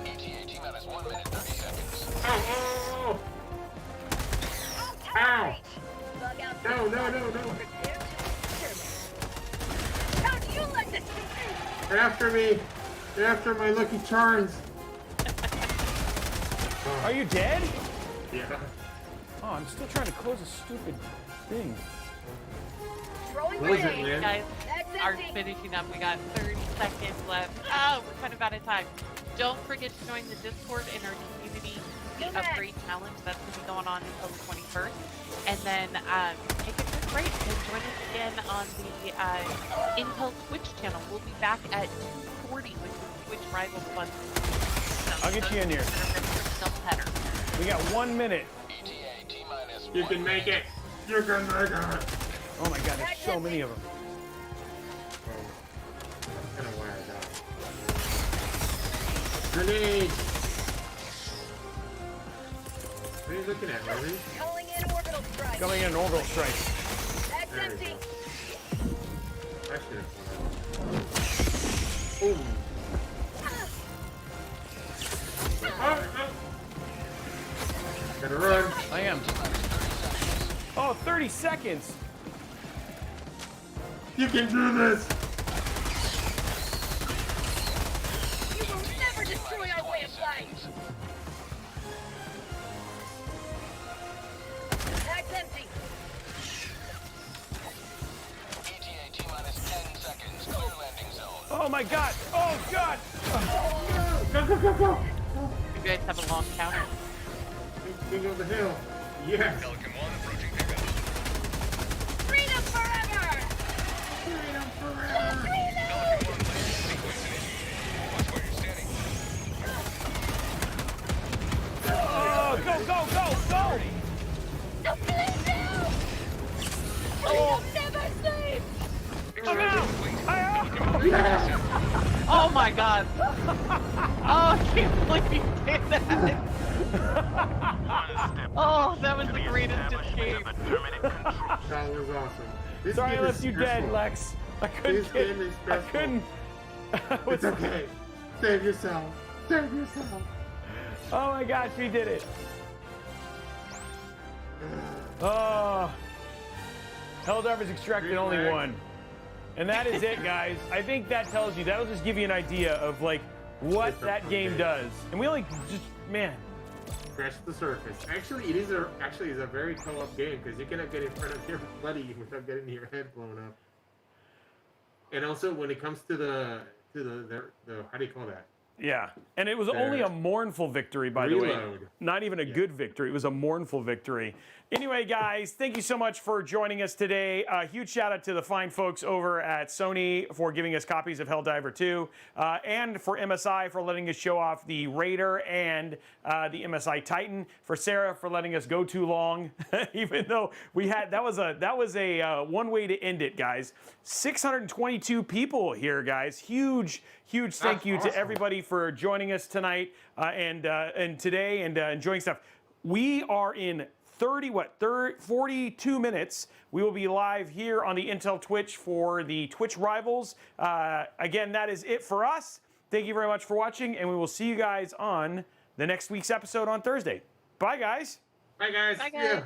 ETA T-minus 1 minute 30 seconds.
Ow! Ow!
Bug out.
No!
How do you like this?
They're after me! They're after my Lucky Charms!
Are you dead?
Yeah.
Oh, I'm still trying to close a stupid thing.
Throwing
What is it,
grenade.
man?
Guys
That's
are
empty.
finishing up. We got 30 seconds left. Oh, we're kind of out of time. Don't forget to join the Discord in our community upgrade challenge. That's going to be going on until the 21st. And then take a quick break and join us again on the Intel Twitch channel. We'll be back at 2:40 with Twitch Rivals Fun.
I'll get you in here. We got 1 minute.
ETA T-minus
You can make it! You can make it!
Oh my god, there's so many of them.
That's kind of why I died. Grenade! What are you looking at, Robey?
Calling in orbital strike.
Coming in an orbital strike.
That's
There we
empty.
go. I should have. Ooh. Gotta run.
I am. Oh, 30 seconds.
You can do this.
You will never destroy our way of life! Bag's empty!
ETA T-minus 10 seconds. Clear landing zone.
Oh my God. Oh God.
Go, go, go, go.
You guys have a long counter.
King of the hill. Yes.
Pelican 1 approaching pickup.
Freedom forever!
Freedom forever.
Pelican 1 landing sequence initiated. Watch where you're standing.
Oh, go, go, go, go.
No, please, no! Freedom never sleeps!
I'm out.
Oh my God. Oh, I can't believe you did that. Oh, that was the greatest escape.
That was awesome. This
Sorry I
game
left
is
you dead,
stressful.
Lex. I couldn't
This
get.
game is
I
stressful.
couldn't.
It's okay. Save yourself. Save yourself.
Oh my gosh, we did it. Oh. Helldivers extracted only
Relax.
one. And that is it, guys. I think that tells you, that'll just give you an idea of like what
It's a
that
fun
game
game.
does. And we only just, man.
Scratch the surface. Actually, it is a very co-op game because you cannot get in front of your buddy without getting your head blown up. And also, when it comes to the how do you call that?
Yeah. And it was only a mournful victory, by the way.
Reload.
Not even a good victory. It was a mournful victory. Anyway, guys, thank you so much for joining us today. A huge shout out to the fine folks over at Sony for giving us copies of Helldiver 2, and for MSI for letting us show off the Raider and the MSI Titan. For Sarah for letting us go too long, even though we had that was a one way to end it, guys. 622 people here, guys. Huge thank you to everybody for joining us tonight and today and enjoying stuff. We are in 42 minutes. We will be live here on the Intel Twitch for the Twitch Rivals. Again, that is it for us. Thank you very much for watching, and we will see you guys on the next week's episode on Thursday. Bye, guys.
Bye, guys.
Bye, guys.
Yeah.